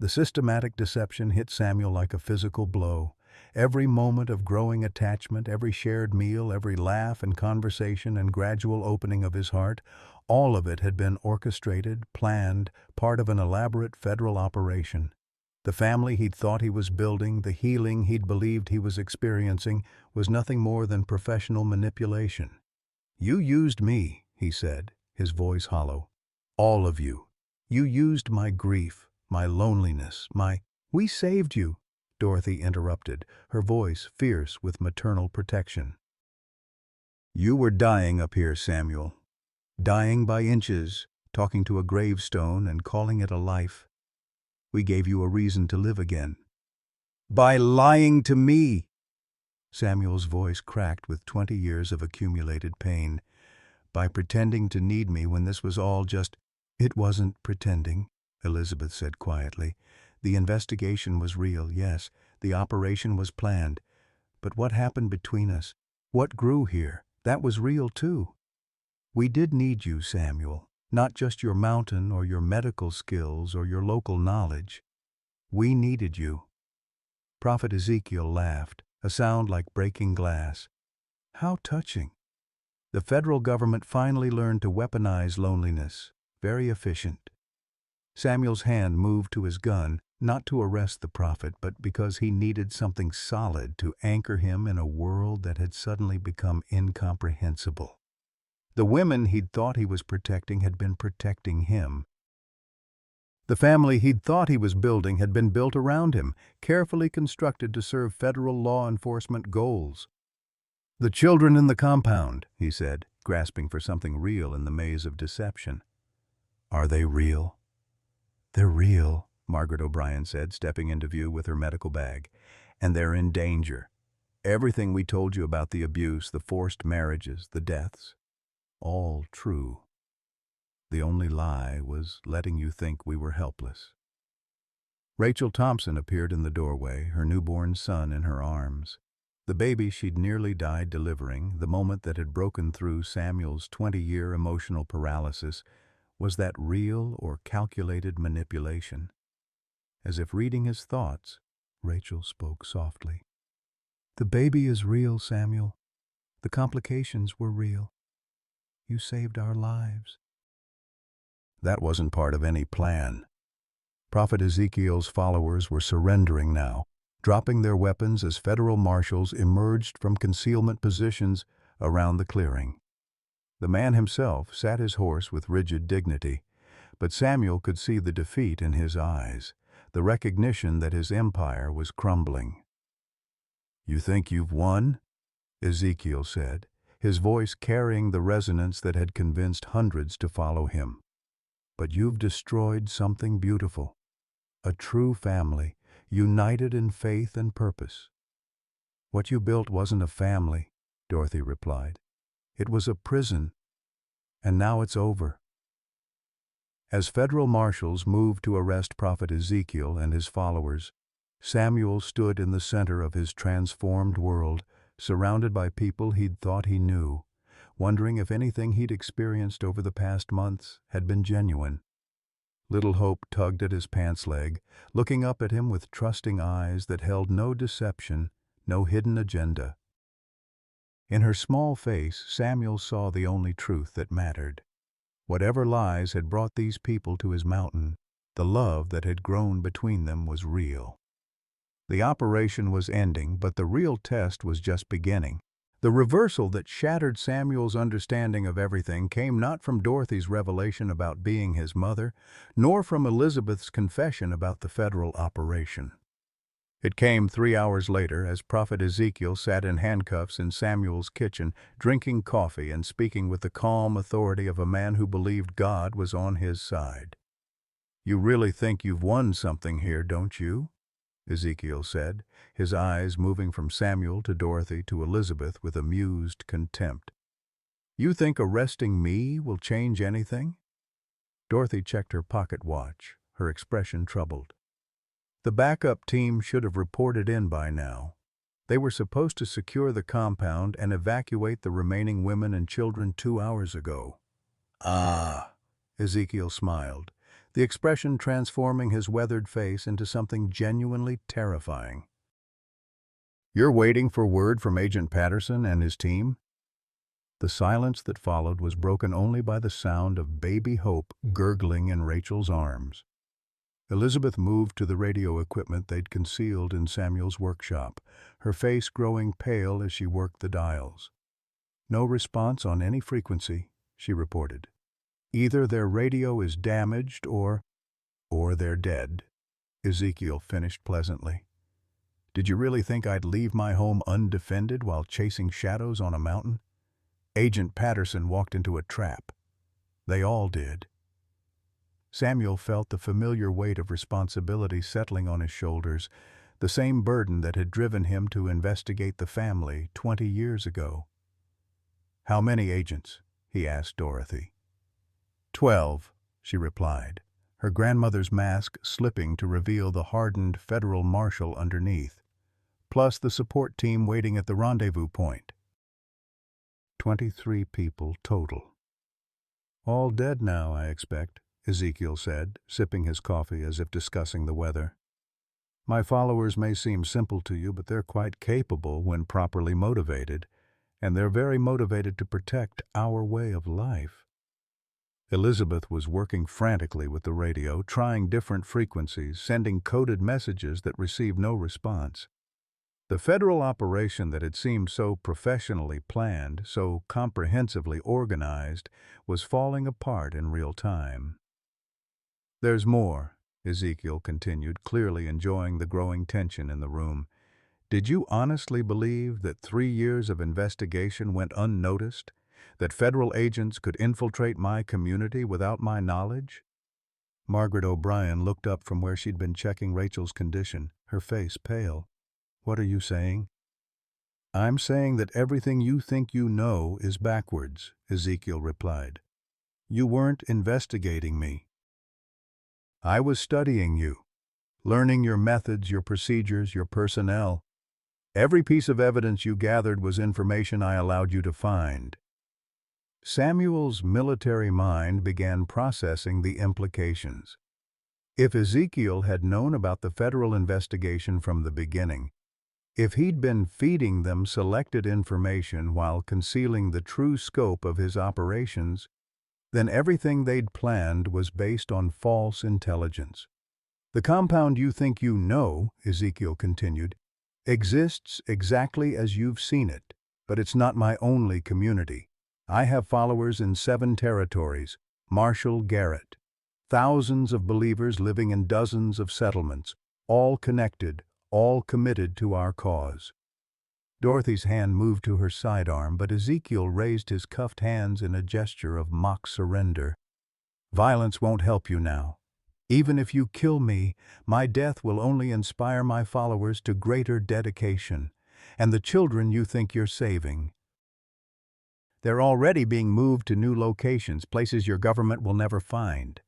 Speaker 1: The systematic deception hit Samuel like a physical blow. Every moment of growing attachment, every shared meal, every laugh and conversation and gradual opening of his heart, all of it had been orchestrated, planned, part of an elaborate federal operation. The family he'd thought he was building, the healing he'd believed he was experiencing, was nothing more than professional manipulation. "You used me," he said, his voice hollow. "All of you. You used my grief, my loneliness, my—" "We saved you," Dorothy interrupted, her voice fierce with maternal protection. "You were dying up here, Samuel. Dying by inches, talking to a gravestone and calling it a life. We gave you a reason to live again." "By lying to me!" Samuel's voice cracked with 20 years of accumulated pain. "By pretending to need me when this was all just—" "It wasn't pretending," Elizabeth said quietly. "The investigation was real, yes. The operation was planned. But what happened between us? What grew here? That was real too. We did need you, Samuel. Not just your mountain or your medical skills or your local knowledge. We needed you." Prophet Ezekiel laughed, a sound like breaking glass. "How touching. The federal government finally learned to weaponize loneliness. Very efficient." Samuel's hand moved to his gun, not to arrest the prophet, but because he needed something solid to anchor him in a world that had suddenly become incomprehensible. The women he'd thought he was protecting had been protecting him. The family he'd thought he was building had been built around him, carefully constructed to serve federal law enforcement goals. "The children in the compound," he said, grasping for something real in the maze of deception. "Are they real?" "They're real," Margaret O'Brien said, stepping into view with her medical bag. "And they're in danger. Everything we told you about the abuse, the forced marriages, the deaths. All true. The only lie was letting you think we were helpless." Rachel Thompson appeared in the doorway, her newborn son in her arms. The baby she'd nearly died delivering, the moment that had broken through Samuel's 20-year emotional paralysis, Was that real or calculated manipulation? As if reading his thoughts, Rachel spoke softly. "The baby is real, Samuel. The complications were real. You saved our lives." That wasn't part of any plan. Prophet Ezekiel's followers were surrendering now, dropping their weapons as federal marshals emerged from concealment positions around the clearing. The man himself sat his horse with rigid dignity, but Samuel could see the defeat in his eyes, the recognition that his empire was crumbling. "You think you've won?" Ezekiel said, his voice carrying the resonance that had convinced hundreds to follow him. "But you've destroyed something beautiful. A true family, united in faith and purpose." "What you built wasn't a family," Dorothy replied. "It was a prison. And now it's over." As federal marshals moved to arrest Prophet Ezekiel and his followers, Samuel stood in the center of his transformed world, surrounded by people he'd thought he knew, wondering if anything he'd experienced over the past months had been genuine. Little Hope tugged at his pants leg, looking up at him with trusting eyes that held no deception, no hidden agenda. In her small face, Samuel saw the only truth that mattered. Whatever lies had brought these people to his mountain, the love that had grown between them was real. The operation was ending, but the real test was just beginning. The reversal that shattered Samuel's understanding of everything came not from Dorothy's revelation about being his mother, nor from Elizabeth's confession about the federal operation. It came 3 hours later as Prophet Ezekiel sat in handcuffs in Samuel's kitchen, drinking coffee and speaking with the calm authority of a man who believed God was on his side. "You really think you've won something here, don't you?" Ezekiel said, his eyes moving from Samuel to Dorothy to Elizabeth with amused contempt. "You think arresting me will change anything?" Dorothy checked her pocket watch, her expression troubled. The backup team should have reported in by now. They were supposed to secure the compound and evacuate the remaining women and children 2 hours ago. "Ah," Ezekiel smiled, the expression transforming his weathered face into something genuinely terrifying. "You're waiting for word from Agent Patterson and his team?" The silence that followed was broken only by the sound of baby Hope gurgling in Rachel's arms. Elizabeth moved to the radio equipment they'd concealed in Samuel's workshop, her face growing pale as she worked the dials. "No response on any frequency," she reported. "Either their radio is damaged or they're dead," Ezekiel finished pleasantly. "Did you really think I'd leave my home undefended while chasing shadows on a mountain? Agent Patterson walked into a trap. They all did." Samuel felt the familiar weight of responsibility settling on his shoulders, the same burden that had driven him to investigate the family 20 years ago. "How many agents?" he asked Dorothy. 12, she replied, her grandmother's mask slipping to reveal the hardened federal marshal underneath, plus the support team waiting at the rendezvous point. 23 people total. "All dead now, I expect," Ezekiel said, sipping his coffee as if discussing the weather. "My followers may seem simple to you, but they're quite capable when properly motivated, and they're very motivated to protect our way of life." Elizabeth was working frantically with the radio, trying different frequencies, sending coded messages that received no response. The federal operation that had seemed so professionally planned, so comprehensively organized, was falling apart in real time. "There's more," Ezekiel continued, clearly enjoying the growing tension in the room. "Did you honestly believe that 3 years of investigation went unnoticed? That federal agents could infiltrate my community without my knowledge?" Margaret O'Brien looked up from where she'd been checking Rachel's condition, her face pale. "What are you saying?" "I'm saying that everything you think you know is backwards," Ezekiel replied. "You weren't investigating me. I was studying you, learning your methods, your procedures, your personnel. Every piece of evidence you gathered was information I allowed you to find." Samuel's military mind began processing the implications. If Ezekiel had known about the federal investigation from the beginning, if he'd been feeding them selected information while concealing the true scope of his operations, then everything they'd planned was based on false intelligence. The compound you think you know, Ezekiel continued, exists exactly as you've seen it, but it's not my only community. I have followers in 7 territories, Marshal Garrett. Thousands of believers living in dozens of settlements, all connected, all committed to our cause. Dorothy's hand moved to her sidearm, but Ezekiel raised his cuffed hands in a gesture of mock surrender. Violence won't help you now. Even if you kill me, my death will only inspire my followers to greater dedication, and the children you think you're saving. They're already being moved to new locations, places your government will never find.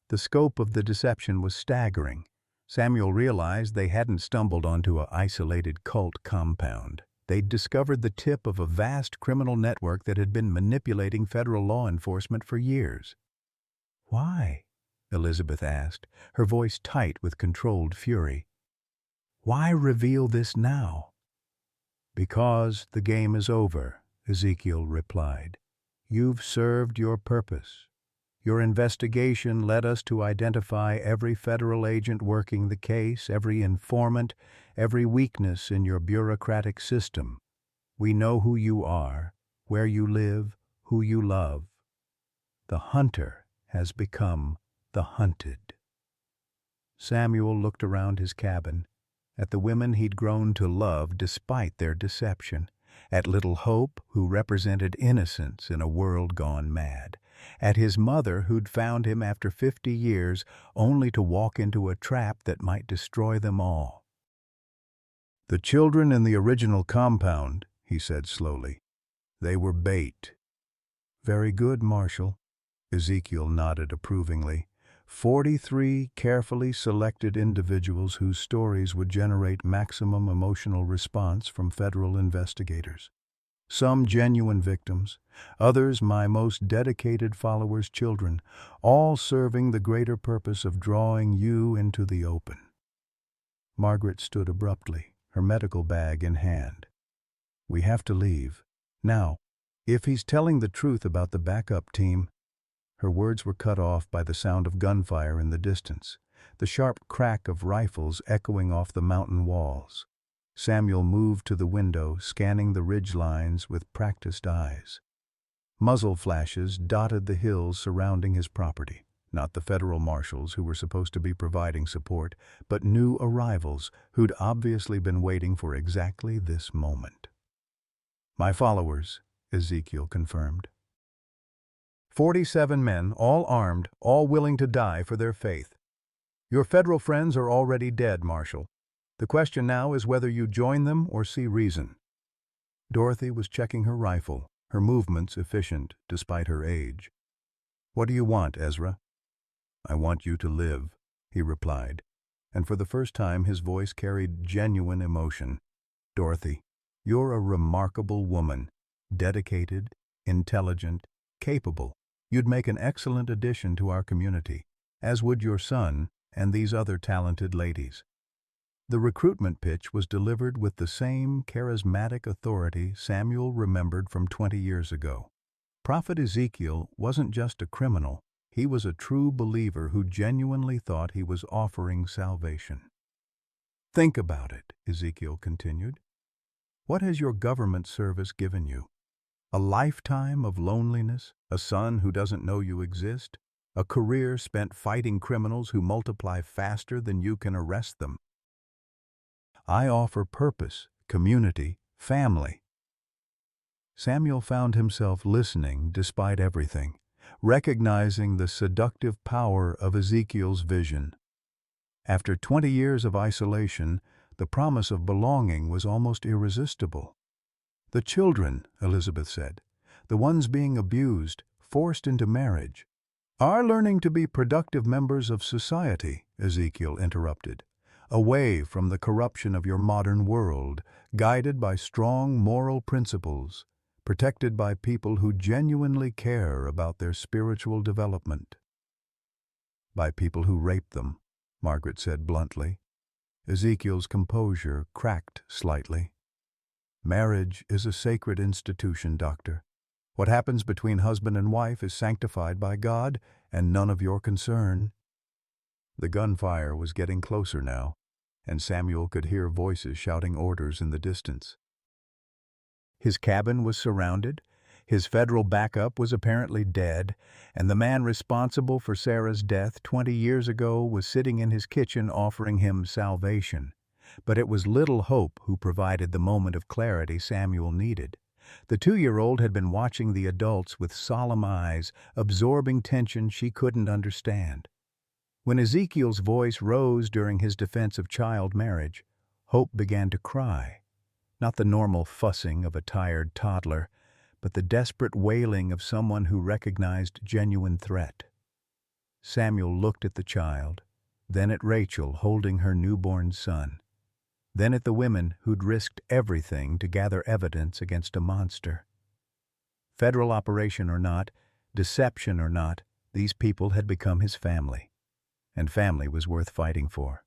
Speaker 1: The scope of the deception was staggering. Samuel realized they hadn't stumbled onto an isolated cult compound. They'd discovered the tip of a vast criminal network that had been manipulating federal law enforcement for years. "Why?" Elizabeth asked, her voice tight with controlled fury. "Why reveal this now?" "Because the game is over," Ezekiel replied. "You've served your purpose. Your investigation led us to identify every federal agent working the case, every informant, every weakness in your bureaucratic system. We know who you are, where you live, who you love. The hunter has become the hunted." Samuel looked around his cabin, at the women he'd grown to love despite their deception, at little Hope, who represented innocence in a world gone mad, at his mother who'd found him after 50 years only to walk into a trap that might destroy them all. "The children in the original compound," he said slowly. "They were bait." "Very good, Marshal." Ezekiel nodded approvingly. 43 carefully selected individuals whose stories would generate maximum emotional response from federal investigators. Some genuine victims, others my most dedicated followers' children, all serving the greater purpose of drawing you into the open. Margaret stood abruptly, her medical bag in hand. "We have to leave. Now, if he's telling the truth about the backup team—" Her words were cut off by the sound of gunfire in the distance, the sharp crack of rifles echoing off the mountain walls. Samuel moved to the window, scanning the ridge lines with practiced eyes. Muzzle flashes dotted the hills surrounding his property, not the federal marshals who were supposed to be providing support, but new arrivals who'd obviously been waiting for exactly this moment. "My followers," Ezekiel confirmed. 47 men, all armed, all willing to die for their faith. Your federal friends are already dead, Marshal. The question now is whether you join them or see reason." Dorothy was checking her rifle, her movements efficient despite her age. "What do you want, Ezra?" "I want you to live," he replied, and for the first time his voice carried genuine emotion. "Dorothy, you're a remarkable woman, dedicated, intelligent, capable. You'd make an excellent addition to our community, as would your son and these other talented ladies." The recruitment pitch was delivered with the same charismatic authority Samuel remembered from 20 years ago. Prophet Ezekiel wasn't just a criminal, he was a true believer who genuinely thought he was offering salvation. "Think about it," Ezekiel continued. "What has your government service given you? A lifetime of loneliness, a son who doesn't know you exist, a career spent fighting criminals who multiply faster than you can arrest them. I offer purpose, community, family." Samuel found himself listening despite everything, recognizing the seductive power of Ezekiel's vision. After 20 years of isolation, the promise of belonging was almost irresistible. "The children," Elizabeth said, "the ones being abused, forced into marriage, are learning to be productive members of society," Ezekiel interrupted, "away from the corruption of your modern world, guided by strong moral principles, protected by people who genuinely care about their spiritual development. By people who rape them, Margaret said bluntly. Ezekiel's composure cracked slightly. Marriage is a sacred institution, Doctor. What happens between husband and wife is sanctified by God and none of your concern. The gunfire was getting closer now, and Samuel could hear voices shouting orders in the distance. His cabin was surrounded, his federal backup was apparently dead, and the man responsible for Sarah's death 20 years ago was sitting in his kitchen offering him salvation. But it was little hope who provided the moment of clarity Samuel needed. The 2-year-old had been watching the adults with solemn eyes, absorbing tension she couldn't understand. When Ezekiel's voice rose during his defense of child marriage, hope began to cry. Not the normal fussing of a tired toddler, but the desperate wailing of someone who recognized genuine threat. Samuel looked at the child, then at Rachel holding her newborn son, then at the women who'd risked everything to gather evidence against a monster. Federal operation or not, deception or not, these people had become his family, and family was worth fighting for.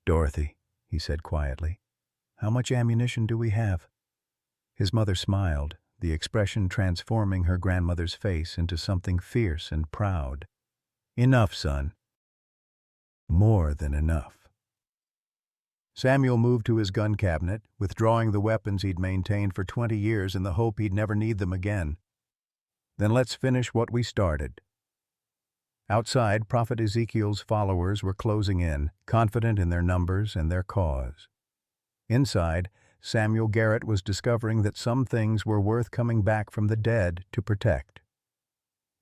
Speaker 1: "Dorothy," he said quietly, "how much ammunition do we have?" His mother smiled, the expression transforming her grandmother's face into something fierce and proud. "Enough, son. More than enough." Samuel moved to his gun cabinet, withdrawing the weapons he'd maintained for 20 years in the hope he'd never need them again. "Then let's finish what we started." Outside, Prophet Ezekiel's followers were closing in, confident in their numbers and their cause. Inside, Samuel Garrett was discovering that some things were worth coming back from the dead to protect.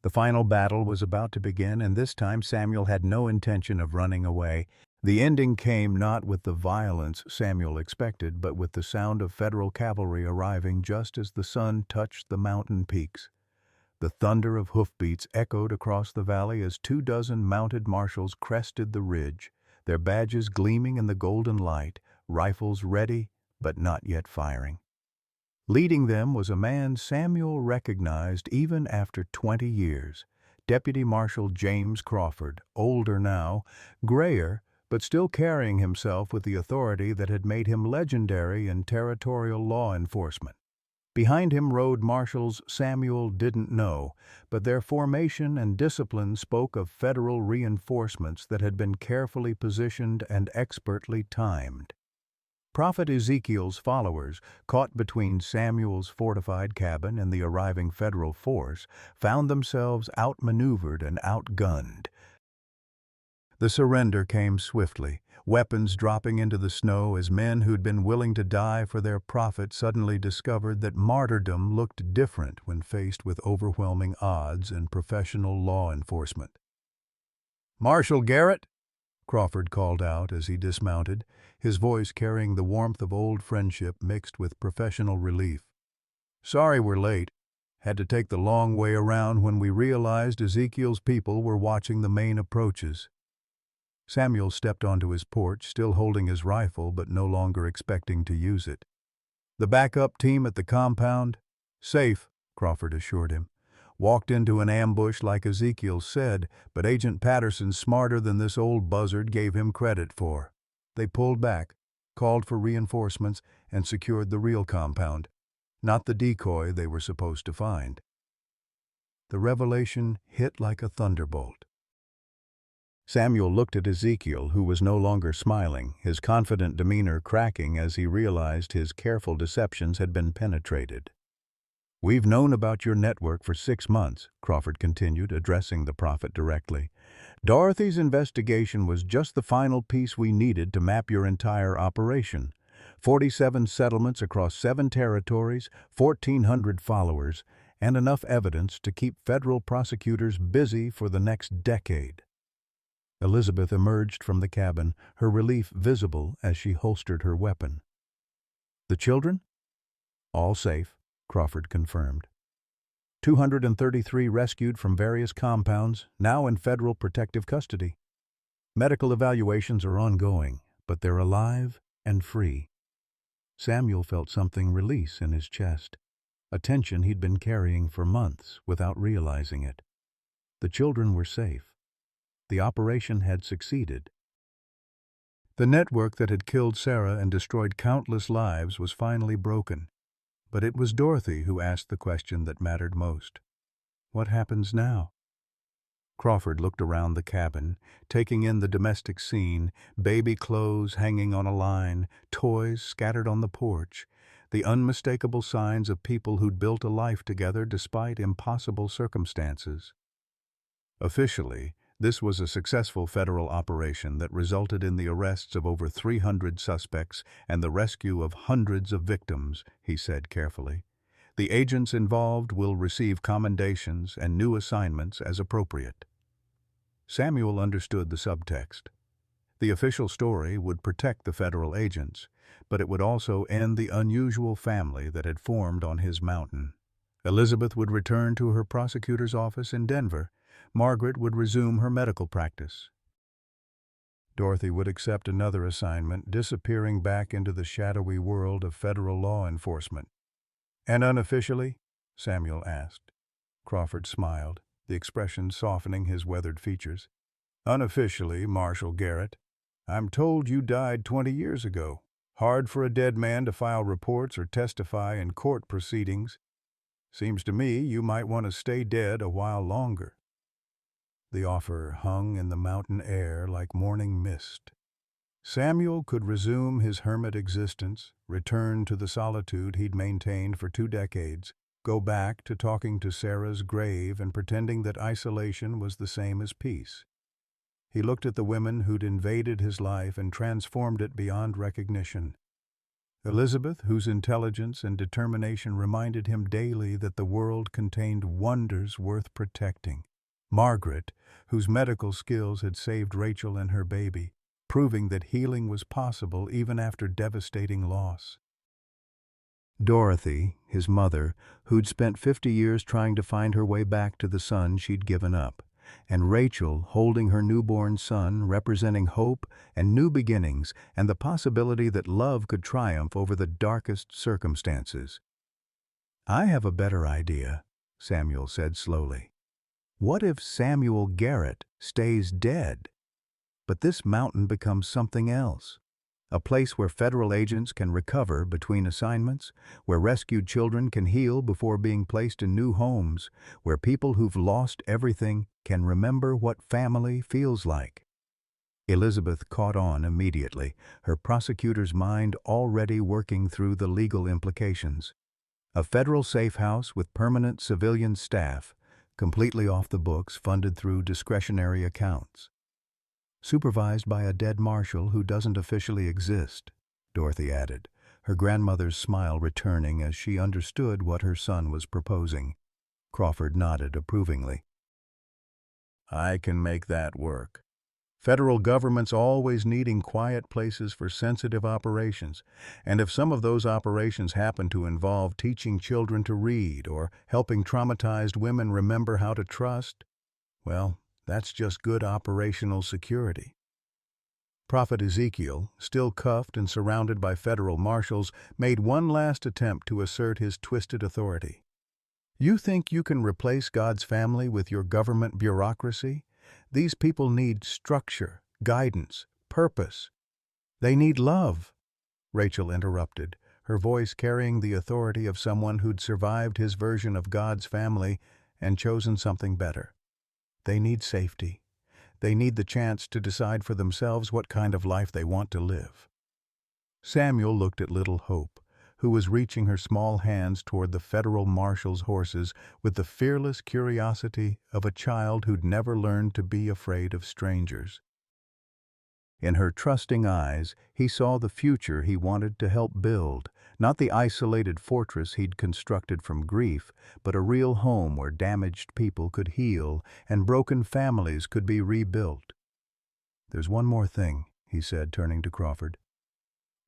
Speaker 1: The final battle was about to begin, and this time Samuel had no intention of running away. The ending came not with the violence Samuel expected, but with the sound of federal cavalry arriving just as the sun touched the mountain peaks. The thunder of hoofbeats echoed across the valley as 24 mounted marshals crested the ridge, their badges gleaming in the golden light, rifles ready but not yet firing. Leading them was a man Samuel recognized even after 20 years, Deputy Marshal James Crawford, older now, grayer, but still carrying himself with the authority that had made him legendary in territorial law enforcement. Behind him rode marshals Samuel didn't know, but their formation and discipline spoke of federal reinforcements that had been carefully positioned and expertly timed. Prophet Ezekiel's followers, caught between Samuel's fortified cabin and the arriving federal force, found themselves outmaneuvered and outgunned. The surrender came swiftly, weapons dropping into the snow as men who'd been willing to die for their prophet suddenly discovered that martyrdom looked different when faced with overwhelming odds and professional law enforcement. "Marshal Garrett," Crawford called out as he dismounted, his voice carrying the warmth of old friendship mixed with professional relief. "Sorry we're late. Had to take the long way around when we realized Ezekiel's people were watching the main approaches." Samuel stepped onto his porch, still holding his rifle but no longer expecting to use it. "The backup team at the compound? Safe," Crawford assured him. "Walked into an ambush like Ezekiel said, but Agent Patterson's smarter than this old buzzard gave him credit for. They pulled back, called for reinforcements, and secured the real compound, not the decoy they were supposed to find." The revelation hit like a thunderbolt. Samuel looked at Ezekiel, who was no longer smiling, his confident demeanor cracking as he realized his careful deceptions had been penetrated. "We've known about your network for 6 months," Crawford continued, addressing the prophet directly. "Dorothy's investigation was just the final piece we needed to map your entire operation. 47 settlements across 7 territories, 1,400 followers, and enough evidence to keep federal prosecutors busy for the next decade." Elizabeth emerged from the cabin, her relief visible as she holstered her weapon. "The children?" "All safe," Crawford confirmed. 233 rescued from various compounds, now in federal protective custody. Medical evaluations are ongoing, but they're alive and free. Samuel felt something release in his chest. a tension he'd been carrying for months without realizing it. The children were safe. The operation had succeeded. The network that had killed Sarah and destroyed countless lives was finally broken. But it was Dorothy who asked the question that mattered most. What happens now? Crawford looked around the cabin, taking in the domestic scene, baby clothes hanging on a line, toys scattered on the porch, the unmistakable signs of people who'd built a life together despite impossible circumstances. Officially, this was a successful federal operation that resulted in the arrests of over 300 suspects and the rescue of hundreds of victims, he said carefully. The agents involved will receive commendations and new assignments as appropriate. Samuel understood the subtext. The official story would protect the federal agents, but it would also end the unusual family that had formed on his mountain. Elizabeth would return to her prosecutor's office in Denver. Margaret would resume her medical practice. Dorothy would accept another assignment, disappearing back into the shadowy world of federal law enforcement. "And unofficially?" Samuel asked. Crawford smiled, the expression softening his weathered features. "Unofficially, Marshal Garrett. I'm told you died 20 years ago. Hard for a dead man to file reports or testify in court proceedings. Seems to me you might want to stay dead a while longer." The offer hung in the mountain air like morning mist. Samuel could resume his hermit existence, return to the solitude he'd maintained for 2 decades, go back to talking to Sarah's grave and pretending that isolation was the same as peace. He looked at the women who'd invaded his life and transformed it beyond recognition. Elizabeth, whose intelligence and determination reminded him daily that the world contained wonders worth protecting. Margaret, whose medical skills had saved Rachel and her baby, proving that healing was possible even after devastating loss. Dorothy, his mother, who'd spent 50 years trying to find her way back to the son she'd given up, and Rachel holding her newborn son, representing hope and new beginnings and the possibility that love could triumph over the darkest circumstances. "I have a better idea," Samuel said slowly. "What if Samuel Garrett stays dead? But this mountain becomes something else. A place where federal agents can recover between assignments, where rescued children can heal before being placed in new homes, where people who've lost everything can remember what family feels like." Elizabeth caught on immediately, her prosecutor's mind already working through the legal implications. A federal safe house with permanent civilian staff, completely off the books, funded through discretionary accounts. "Supervised by a dead marshal who doesn't officially exist," Dorothy added, her grandmother's smile returning as she understood what her son was proposing. Crawford nodded approvingly. "I can make that work. Federal government's always needing quiet places for sensitive operations, and if some of those operations happen to involve teaching children to read or helping traumatized women remember how to trust, well, that's just good operational security." Prophet Ezekiel, still cuffed and surrounded by federal marshals, made one last attempt to assert his twisted authority. "You think you can replace God's family with your government bureaucracy? These people need structure, guidance, purpose. They need love," Rachel interrupted, her voice carrying the authority of someone who'd survived his version of God's family and chosen something better. "They need safety. They need the chance to decide for themselves what kind of life they want to live." Samuel looked at little Hope, who was reaching her small hands toward the federal marshal's horses with the fearless curiosity of a child who'd never learned to be afraid of strangers. In her trusting eyes, he saw the future he wanted to help build, not the isolated fortress he'd constructed from grief, but a real home where damaged people could heal and broken families could be rebuilt. "There's one more thing," he said, turning to Crawford.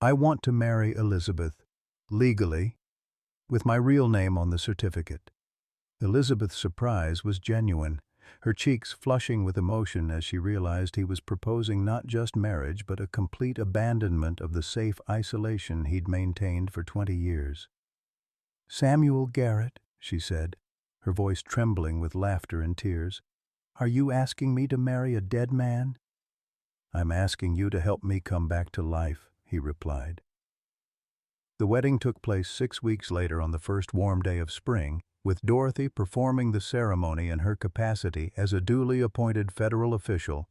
Speaker 1: "I want to marry Elizabeth, legally, with my real name on the certificate." Elizabeth's surprise was genuine, her cheeks flushing with emotion as she realized he was proposing not just marriage but a complete abandonment of the safe isolation he'd maintained for 20 years. "Samuel Garrett," she said, her voice trembling with laughter and tears, "are you asking me to marry a dead man?" "I'm asking you to help me come back to life," he replied. The wedding took place 6 weeks later on the first warm day of spring, with Dorothy performing the ceremony in her capacity as a duly appointed federal official.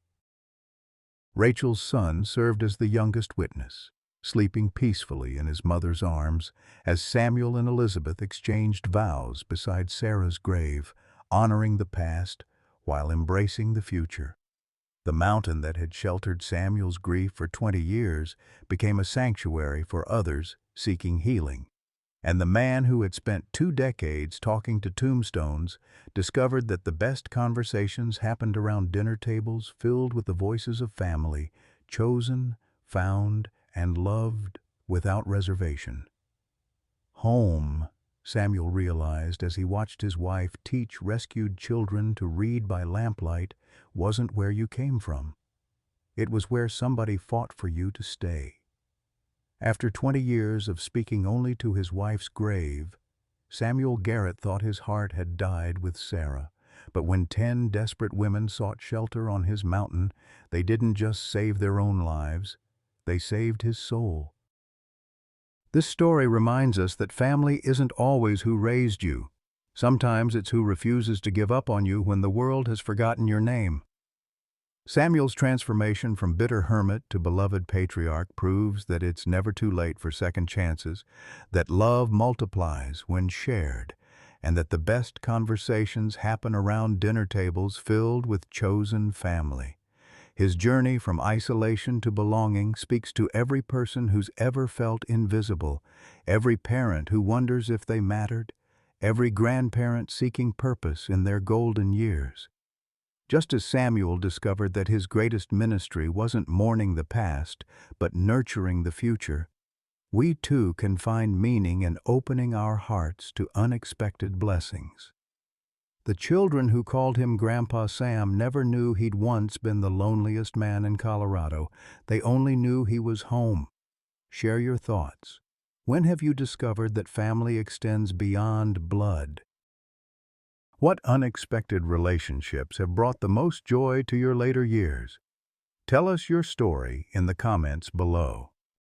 Speaker 1: Rachel's son served as the youngest witness, sleeping peacefully in his mother's arms as Samuel and Elizabeth exchanged vows beside Sarah's grave, honoring the past while embracing the future. The mountain that had sheltered Samuel's grief for 20 years became a sanctuary for others seeking healing. And the man who had spent 2 decades talking to tombstones discovered that the best conversations happened around dinner tables filled with the voices of family, chosen, found, and loved without reservation. Home, Samuel realized as he watched his wife teach rescued children to read by lamplight, wasn't where you came from. It was where somebody fought for you to stay. After 20 years of speaking only to his wife's grave, Samuel Garrett thought his heart had died with Sarah. But when 10 desperate women sought shelter on his mountain, they didn't just save their own lives, they saved his soul. This story reminds us that family isn't always who raised you. Sometimes it's who refuses to give up on you when the world has forgotten your name. Samuel's transformation from bitter hermit to beloved patriarch proves that it's never too late for second chances, that love multiplies when shared, and that the best conversations happen around dinner tables filled with chosen family. His journey from isolation to belonging speaks to every person who's ever felt invisible, every parent who wonders if they mattered, every grandparent seeking purpose in their golden years. Just as Samuel discovered that his greatest ministry wasn't mourning the past, but nurturing the future, we too can find meaning in opening our hearts to unexpected blessings. The children who called him Grandpa Sam never knew he'd once been the loneliest man in Colorado. They only knew he was home. Share your thoughts. When have you discovered that family extends beyond blood? What unexpected relationships have brought the most joy to your later years? Tell us your story in the comments below.